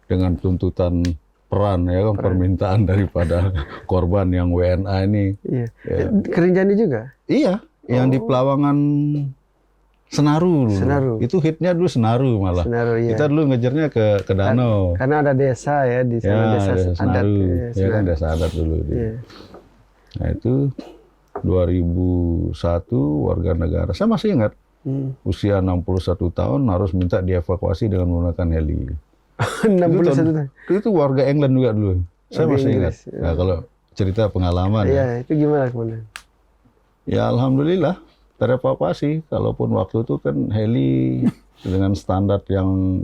dengan tuntutan peran ya kan, permintaan daripada korban yang WNA ini. Kerinjani juga? Iya, yang di Pelawangan Senaru dulu. Itu hitnya dulu Senaru malah. Kita dulu ngejarnya ke danau. Karena ada desa ya di sana, desa adat. Ya kan, desa adat dulu. Nah itu 2001 warga negara. Saya masih ingat usia 61 tahun harus minta dievakuasi dengan menggunakan heli. 61 tahun. Itu warga England juga dulu. Saya masih ingat. Nah, kalau cerita pengalaman. Itu gimana Komandan? Ya alhamdulillah terevakuasi. Kalaupun waktu itu kan heli dengan standar yang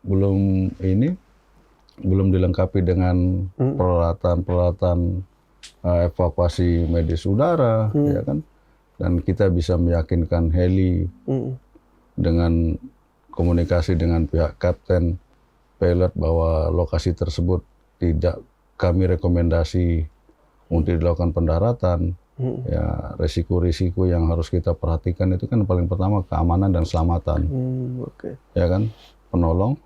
belum dilengkapi dengan peralatan evakuasi medis udara, ya kan. Dan kita bisa meyakinkan heli dengan komunikasi dengan pihak kapten, pilot bahwa lokasi tersebut tidak kami rekomendasi untuk dilakukan pendaratan. Ya, risiko-risiko yang harus kita perhatikan itu kan paling pertama keamanan dan keselamatan. Ya kan, penolong,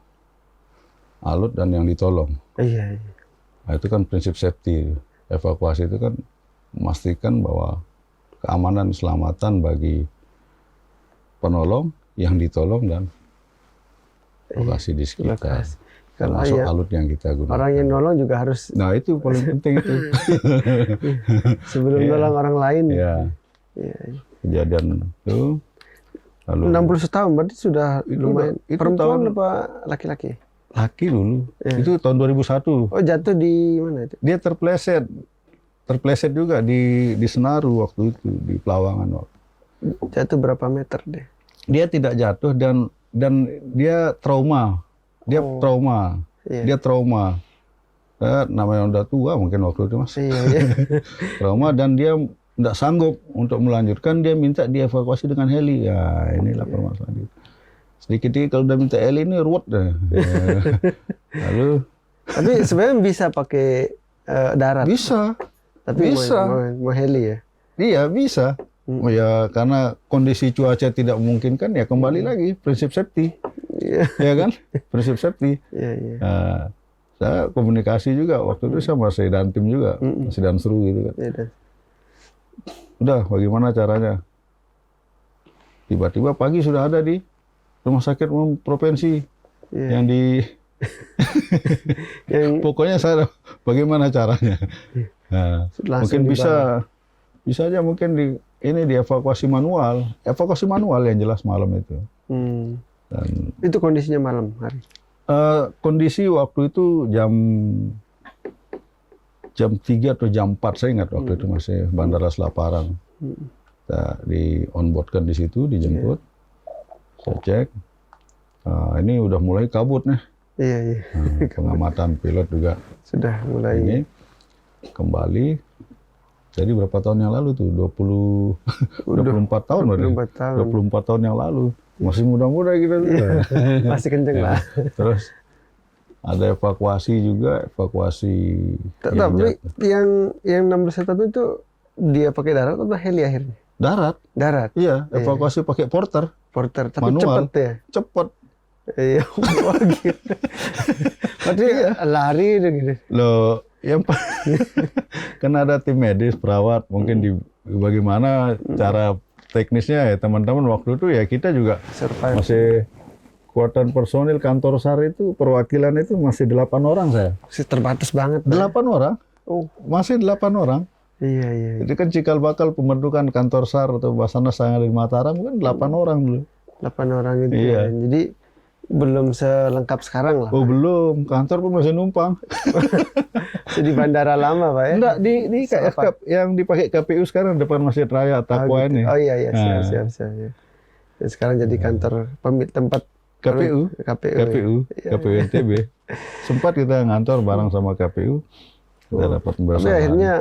alut dan yang ditolong. Nah, itu kan prinsip safety. Evakuasi itu kan memastikan bahwa keamanan dan keselamatan bagi penolong, yang ditolong dan lokasi di sekitar. termasuk alut yang kita gunakan. Orang yang nolong juga harus. Nah itu paling penting itu. Sebelum nolong orang lain. Iya. Iya. Kejadian itu. Lalu 60 tahun berarti sudah lumayan. itu Perempuan tahun- apa laki-laki? laki dulu. Itu tahun 2001. Oh jatuh di mana itu? Dia terpleset juga di Senaru waktu itu, di Pelawangan. Jatuh berapa meter deh? Dia tidak jatuh dan dia trauma. Dia trauma. Iya. Dia trauma. Namanya udah tua mungkin waktu itu, Mas. Iya, iya. Trauma dan dia tidak sanggup untuk melanjutkan, dia minta dievakuasi dengan heli. Ya, inilah permasalahan. Sedikit-sedikit kalau udah minta heli ini ruwet dah. Lalu Tapi sebenarnya bisa pakai darat. bisa. Tapi bisa. mau heli ya. Iya, bisa. Ya karena kondisi cuaca tidak memungkinkan ya kembali lagi prinsip safety. Iya. Ya kan? Prinsip safety. Iya, iya. Nah, saya komunikasi juga waktu itu saya masih dan tim juga, masih dan seru gitu kan. Iya, dan. Udah, bagaimana caranya? Tiba-tiba pagi sudah ada di rumah sakit umum provinsi Iya. yang di Yang pokoknya saya bagaimana caranya? Nah, langsung mungkin bisa aja mungkin dievakuasi manual, evakuasi manual yang jelas malam itu. Dan itu kondisinya malam hari. kondisi waktu itu jam 3 atau jam 4 saya ingat waktu itu masih Bandara Selaparang. Kita di onboardkan di situ, dijemput. Saya cek. Ini udah mulai kabut nih. Iya, iya. Pengamatan pilot juga Sudah mulai. ini kembali. Jadi berapa tahun yang lalu tuh? 24 tahun berarti. 24 tahun. 24 tahun yang lalu. Masih muda-muda kita tuh. Masih kenceng lah. Terus ada evakuasi juga, evakuasi. Tapi yang 61 itu dia pakai darat atau heli akhirnya? Darat. Darat. Iya, evakuasi pakai porter. Porter. Tapi Manual. cepet ya. Cepet. Iya. Wah, gitu. Berarti lari gitu. Loh, yang kan ada tim medis, perawat, mungkin di bagaimana cara teknisnya ya teman-teman waktu itu ya kita juga Survive. masih kekuatan personil kantor SAR itu perwakilan itu masih 8 orang saya. Masih terbatas banget. 8 orang? Oh. Masih 8 orang. Iya, iya. Itu kan cikal bakal pembentukan kantor SAR atau Basarnas yang ada di Mataram kan 8 orang dulu. 8 orang itu. Iya. Ya. Jadi belum selengkap sekarang lah. Oh belum, kantor pun masih numpang. Itu di bandara lama, Pak ya? Enggak, di KFK yang dipakai KPU sekarang depan Masjid Raya Takwa gitu. ini. Oh iya, iya. Nah. Siap. Ya. Dan sekarang jadi kantor tempat KPU. KPU. Iya. KPU NTB. Sempat kita ngantor bareng sama KPU. Kita dapat Tapi bersama. akhirnya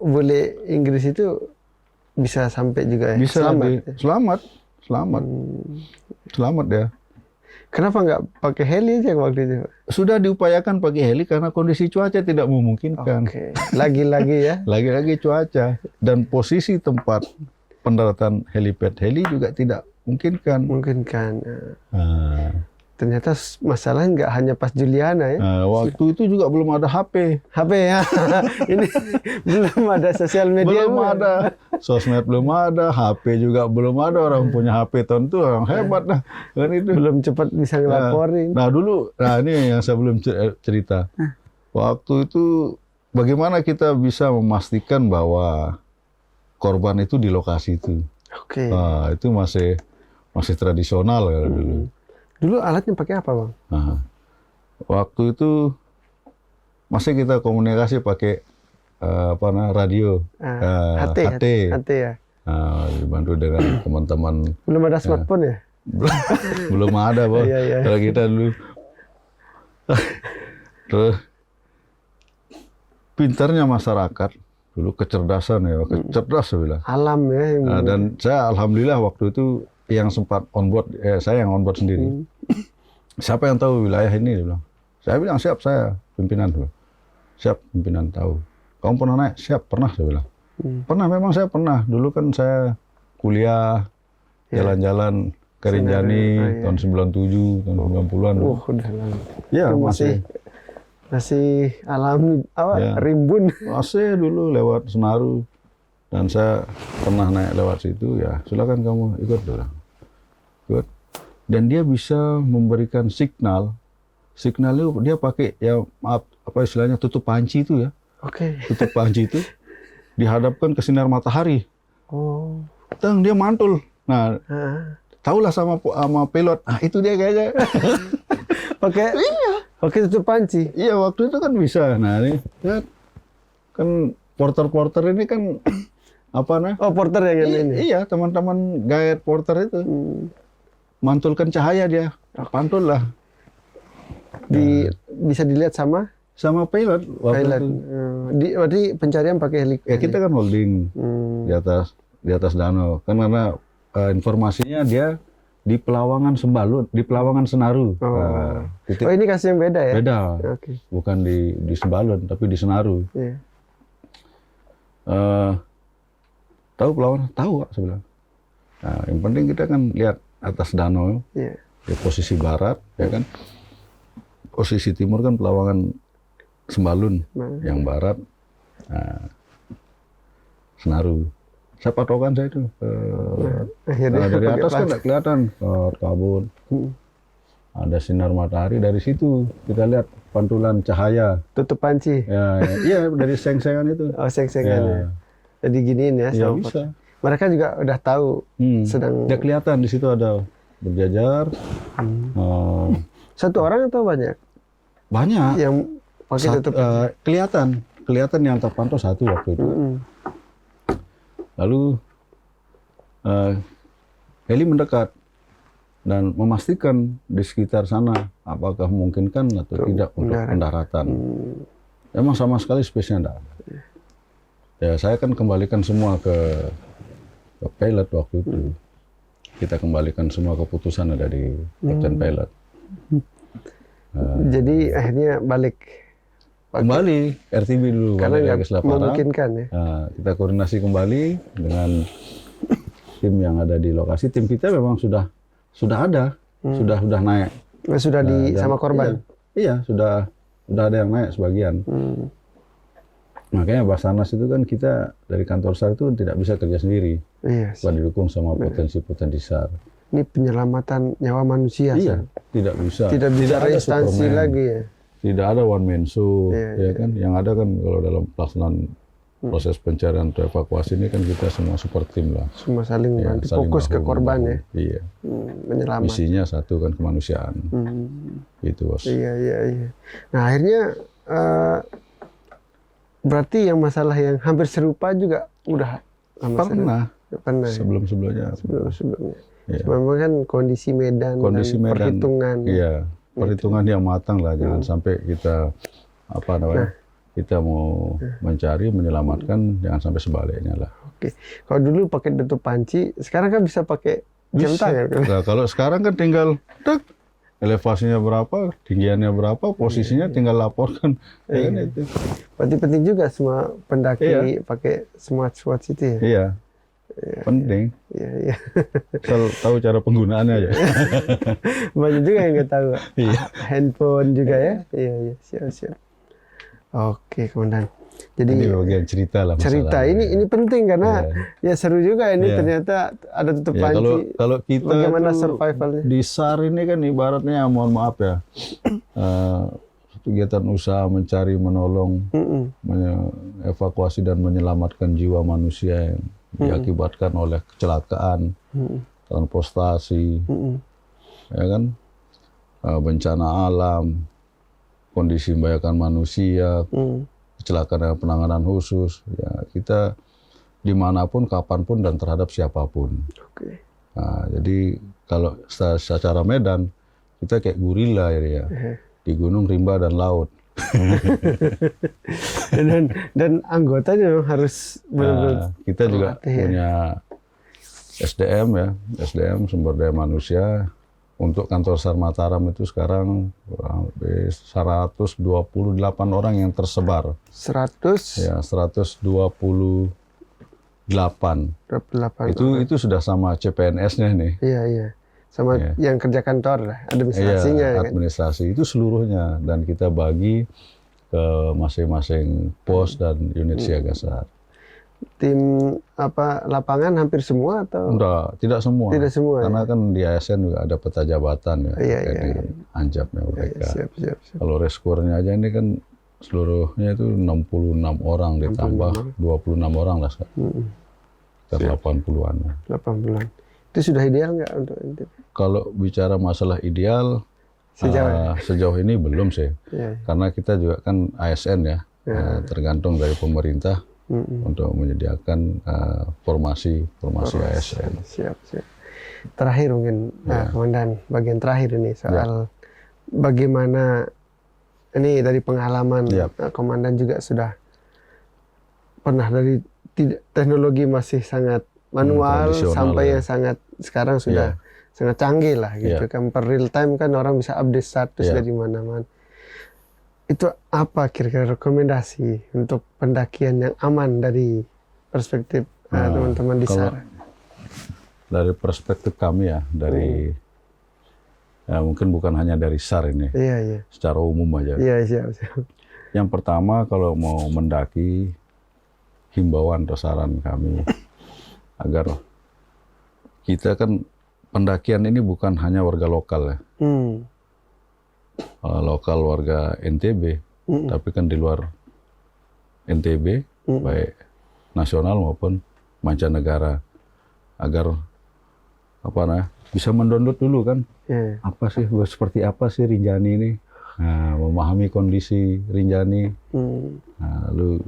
boleh Inggris itu bisa sampai juga ya? bisa Selamat. Selamat ya. Kenapa nggak pakai heli aja waktu itu? Sudah diupayakan pakai heli karena kondisi cuaca tidak memungkinkan. Oke. Lagi-lagi ya. Lagi-lagi cuaca dan posisi tempat pendaratan helipad heli juga tidak memungkinkan. Mungkin kan. Nah, Ternyata masalahnya nggak hanya pas Juliana ya. waktu itu juga belum ada HP. HP ya. Ini belum ada sosial media. Belum ada. Sosmed belum ada, HP juga belum ada. Orang punya HP tentu orang hebat dah. Kan itu. Belum cepat bisa ngelaporin. Nah dulu, ini yang saya belum cerita. Waktu itu bagaimana kita bisa memastikan bahwa korban itu di lokasi itu. Oke. Nah, itu masih tradisional ya dulu. Dulu alatnya pakai apa, Bang? Nah, waktu itu masih kita komunikasi pakai radio. HT ya. Nah, dibantu dengan teman-teman. Belum ada smartphone ya? Belum ada, Bang. Iya. Kalau kita dulu. Terus pintarnya masyarakat dulu, kecerdasan ya, cerdas saya bilang. Alam ya. Nah, dan saya alhamdulillah waktu itu yang sempat onboard, saya yang onboard sendiri. Siapa yang tahu wilayah ini? Dia bilang. Saya bilang siap, saya pimpinan dulu. Siap, pimpinan tahu. Kamu pernah naik? Siap, pernah saya bilang. Pernah, memang saya pernah. Dulu kan saya kuliah, jalan-jalan ke Rinjani tahun 97, tahun 90-an. Udah lama. Ya, Itu masih alami rimbun. Masih dulu lewat Senaru. Dan saya pernah naik lewat situ, ya silakan kamu ikut. Ikut. Dan dia bisa memberikan signal signalnya dia pakai ya maaf apa istilahnya tutup panci itu ya. Oke. Tutup panci itu dihadapkan ke sinar matahari. Oh. Teng dia mantul. Nah, Ah. tahulah sama pilot. Ah itu dia kayaknya. Pakai pakai tutup panci. Iya waktu itu kan bisa. Nah ini kan porter ini kan apa nah? Oh, porter yang ini. Iya teman-teman guide porter itu mantulkan cahaya dia. Pantul lah. Bisa dilihat sama pilot waktu pilot. itu. Berarti pencarian pakai helikopter. Ya kita kan holding di atas danau kan karena informasinya dia di Pelawangan Sembalun, di Pelawangan Senaru. Oh. Titik Oh, ini kasus yang beda ya? beda, Oke. bukan di Sembalun tapi di Senaru. Iya. Tahu Pelawangan? Tahu Pak, saya bilang. Nah, yang penting kita kan lihat atas danau Iya. di posisi barat, ya kan. Posisi timur kan Pelawangan Sembalun, yang barat Senaru. Saya patokan saya itu. Akhirnya Dari pakai atas kan panci. nggak kelihatan kabut. Ada sinar matahari dari situ kita lihat pantulan cahaya. Tutup panci. Ya, iya dari seng-sengan itu. Oh, seng-sengan ya. Ya, Jadi giniin ya. ya sama bisa. Mereka juga udah tahu sedang Dia kelihatan di situ ada berjajar. satu orang atau banyak Banyak. yang pakai tutup Kelihatan yang terpantau satu waktu itu. Lalu heli mendekat dan memastikan di sekitar sana apakah memungkinkan atau tidak untuk pendaratan. Emang sama sekali space-nya enggak ada. Ya saya kan kembalikan semua ke pilot waktu itu. Kita kembalikan semua keputusan ada di kapten pilot. Jadi akhirnya balik Kembali RTB dulu. karena balik nggak lagi ke Selapara. memungkinkan ya. Nah, kita koordinasi kembali dengan tim yang ada di lokasi. Tim kita memang sudah ada, sudah naik. Sudah di Dan- sama korban. Iya, sudah ada yang naik sebagian. Makanya Basarnas itu kan kita dari kantor SAR itu tidak bisa kerja sendiri, Iya. bukan didukung sama potensi-potensi SAR. Ini penyelamatan nyawa manusia. Iya, San. tidak bisa. Tidak bisa ada instansi Superman. lagi ya. Tidak ada one man show, Iya, ya kan? Yang ada kan kalau dalam pelaksanaan proses pencarian atau evakuasi ini kan kita semua super tim lah. Semua saling Ya, bantu. saling Fokus ke bahu-membahu. korban ya. Iya. Menyelamat. Misinya satu kan kemanusiaan. Gitu bos. Iya. Nah akhirnya berarti yang masalah yang hampir serupa juga udah lama pernah. Ya? Sebelum-sebelumnya. Sebelumnya. Iya. Memang kan kondisi medan, Kondisi dan medan. perhitungan. Iya. Perhitungan yang matang lah. Jangan sampai kita kita mau mencari, menyelamatkan, jangan sampai sebaliknya lah. Oke. Kalau dulu pakai tutup panci, sekarang kan bisa pakai jam Bisa. tangan. Kan? Nah, kalau sekarang kan tinggal elevasinya berapa, tinggiannya berapa, posisinya tinggal laporkan. Ya kan itu. Berarti penting juga semua pendaki Iya. pakai smartwatch itu ya. Iya. Penting. Iya. Asal tahu cara penggunaannya aja. Banyak juga yang nggak tahu. Iya. Handphone juga ya. Iya. Siap. Oke, Komandan. Jadi Ini bagian cerita lah. cerita masalahnya. ini penting karena ya seru juga ini ternyata ada tutup Ya, panci. kalau kita Bagaimana tuh survivalnya? di SAR ini kan ibaratnya mohon maaf ya kegiatan usaha mencari, menolong, evakuasi dan menyelamatkan jiwa manusia yang diakibatkan oleh kecelakaan, transportasi, ya kan, bencana alam, kondisi membahayakan manusia, kecelakaan dengan penanganan khusus, ya kita dimanapun, kapanpun dan terhadap siapapun. Oke. Nah, jadi kalau secara medan kita kayak gorila ya, di gunung, rimba dan laut. dan anggotanya memang harus benar-benar Kita juga terlatih ya. punya SDM ya, SDM sumber daya manusia. Untuk kantor SAR Mataram itu sekarang kurang lebih 128 orang yang tersebar. 128 Ya, 128. Itu sudah sama CPNS-nya nih. Iya. Sama Iya. yang kerja kantor lah, administrasinya Iya, kan. administrasi itu seluruhnya dan kita bagi ke masing-masing pos dan unit siaga SAR. Tim lapangan hampir semua atau? Enggak, tidak semua. Tidak semua. Karena kan di ASN juga ada peta jabatan ya, di anjapnya mereka. Siap. Kalau reskornya aja ini kan seluruhnya itu 66 orang ditambah 26 orang lah sekarang. Sekitar 80-an. 80-an. Itu sudah ideal nggak untuk NTB? Kalau bicara masalah ideal, sejauh ini belum sih. Karena kita juga kan ASN ya, tergantung dari pemerintah untuk menyediakan formasi ASN. Siap. Terakhir mungkin, Komandan, bagian terakhir ini soal bagaimana ini dari pengalaman Komandan juga sudah pernah dari teknologi masih sangat manual sampai yang sangat sekarang sudah sangat canggih lah gitu kan, per real time kan orang bisa update status dari mana-mana. Itu apa kira-kira rekomendasi untuk pendakian yang aman dari perspektif teman-teman di SAR? Dari perspektif kami ya, dari mungkin bukan hanya dari SAR ini, secara umum aja. Siap. Yang pertama, kalau mau mendaki, himbauan atau saran kami agar kita kan pendakian ini bukan hanya warga lokal ya. Lokal warga NTB, tapi kan di luar NTB, baik nasional maupun mancanegara, agar bisa mendownload dulu kan, seperti apa sih Rinjani ini, memahami kondisi Rinjani, lalu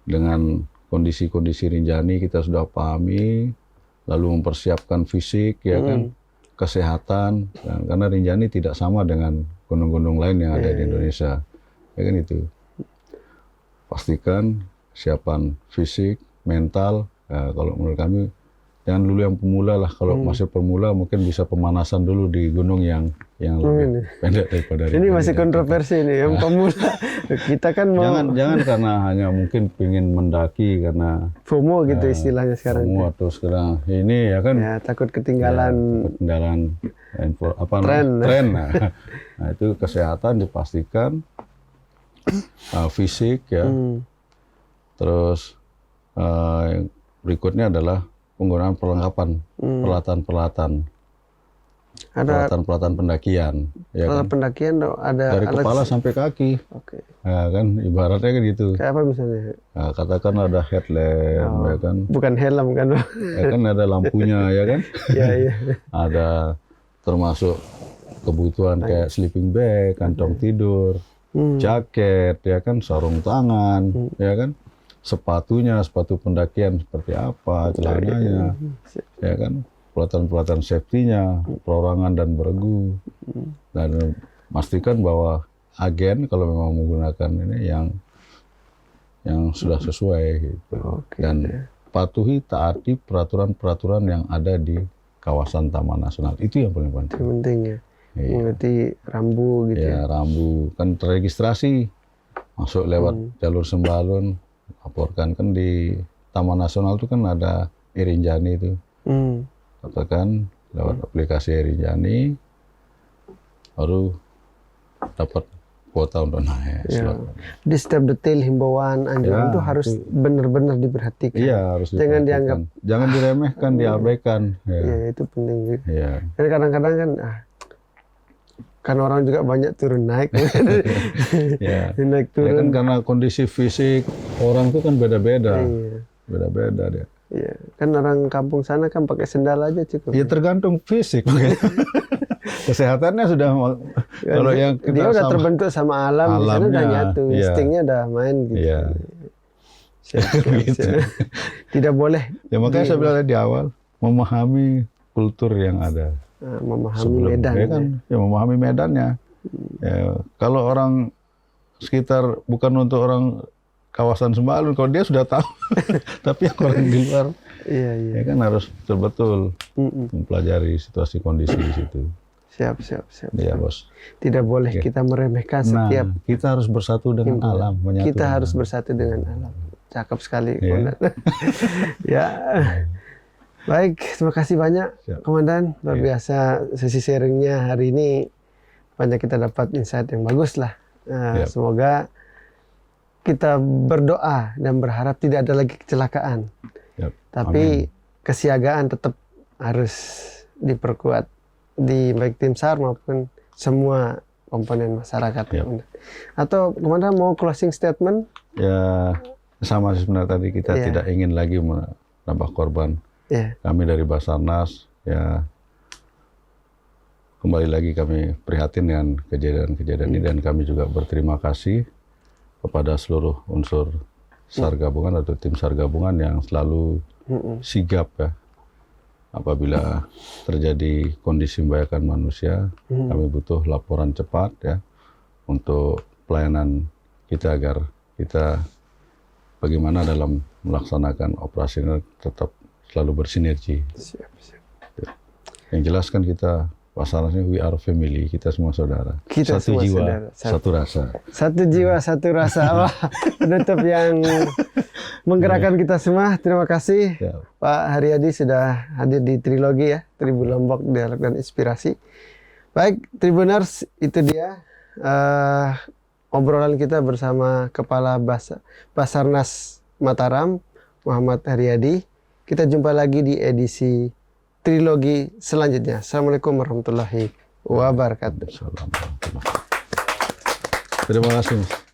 dengan kondisi-kondisi Rinjani kita sudah pahami, lalu mempersiapkan fisik ya kan. Kesehatan, karena Rinjani tidak sama dengan gunung-gunung lain yang ada di Indonesia, ya kan itu. Pastikan kesiapan fisik, mental. Kalau menurut kami, jangan dulu yang pemula lah. Kalau masih pemula, mungkin bisa pemanasan dulu di gunung yang lebih pendek daripada ini masih kontroversi nih, yang pemula. Kita kan mau jangan karena hanya mungkin pengen mendaki karena FOMO gitu istilahnya sekarang. FOMO atau sekarang ini ya kan. Takut ketinggalan. Tren. Nah, itu kesehatan dipastikan, fisik ya. Terus yang berikutnya adalah penggunaan perlengkapan, peralatan-peralatan pendakian. Ya kan? Pendakian ada dari kepala sampai kaki. Ya kan, ibaratnya kan gitu. Kayak apa misalnya? Nah, katakan ada headlamp, ya kan. Bukan helm kan? Ya kan ada lampunya, ya kan. Iya. Ada termasuk kebutuhan kayak sleeping bag, kantong tidur, jaket, ya kan, sarung tangan, ya kan. Sepatu pendakian seperti apa, celananya, ya kan, peralatan safety-nya, perorangan dan beregu, dan pastikan bahwa agen kalau memang menggunakan ini yang sudah sesuai gitu, dan patuhi taati peraturan-peraturan yang ada di kawasan Taman Nasional, itu yang paling penting. Itu penting ya, mengerti rambu gitu. Ya, rambu kan terregistrasi, masuk lewat jalur Sembalun. Laporkan kan di Taman Nasional itu kan ada Rinjani itu, katakan lewat aplikasi Rinjani, baru dapat kuota untuk naik. Di setiap detail himbauan anjuran itu harus benar-benar diperhatikan. Iya, harus jangan dianggap, jangan diremehkan, diabaikan. Iya, itu penting. Karena kadang-kadang kan orang juga banyak turun naik. Naik turun. Ya kan karena kondisi fisik orang itu kan beda-beda. Beda-beda dia. Iya, kan orang kampung sana kan pakai sendal aja cukup. Ya tergantung fisik. Kesehatannya sudah kalau yang kita dia udah terbentuk sama alam, di sana udah nyatu, instingnya udah main gitu. Iya. Siap. Tidak boleh. Ya makanya saya bilang di awal, memahami kultur yang ada. Memahami medan. Memahami medannya. Ya, kalau orang sekitar, bukan untuk orang kawasan Sembalun, kalau dia sudah tahu, tapi yang orang di luar, ya kan harus betul-betul mempelajari situasi kondisi di situ. Siap. Ya, Bos. Tidak boleh kita meremehkan setiap. Kita harus bersatu dengan alam. Kita harus bersatu dengan alam. Cakep sekali, Komandan. Ya. Baik, terima kasih banyak, Komandan. Luar biasa sesi sharingnya hari ini. Banyak kita dapat insight yang bagus lah. Semoga kita berdoa dan berharap tidak ada lagi kecelakaan. Yap. Tapi kesiagaan tetap harus diperkuat di baik tim SAR maupun semua komponen masyarakat. Yap. Atau Komandan mau closing statement? Ya sama sebenarnya tadi kita Ya. tidak ingin lagi menambah korban. Ya. Kami dari Basarnas ya kembali lagi kami prihatin dengan kejadian-kejadian ini dan kami juga berterima kasih kepada seluruh unsur SAR gabungan atau tim SAR gabungan yang selalu sigap ya apabila terjadi kondisi membahayakan manusia. Kami butuh laporan cepat ya untuk pelayanan kita agar kita bagaimana dalam melaksanakan operasi ini tetap selalu bersinergi. Siap, siap. Yang jelas kan kita Basarnas ini we are family, kita semua saudara. Kita Satu semua jiwa, saudara. satu rasa. Satu jiwa, satu rasa. Wah, penutup yang menggerakkan kita semua. Terima kasih Ya. Pak Haryadi sudah hadir di Trilogi ya, Tribun Lombok Dialog dan Inspirasi. Baik, Tribuners, itu dia obrolan kita bersama Kepala Basarnas Mataram, Muhammad Haryadi. Kita jumpa lagi di edisi Trilogi selanjutnya. Assalamualaikum warahmatullahi wabarakatuh. Terima kasih.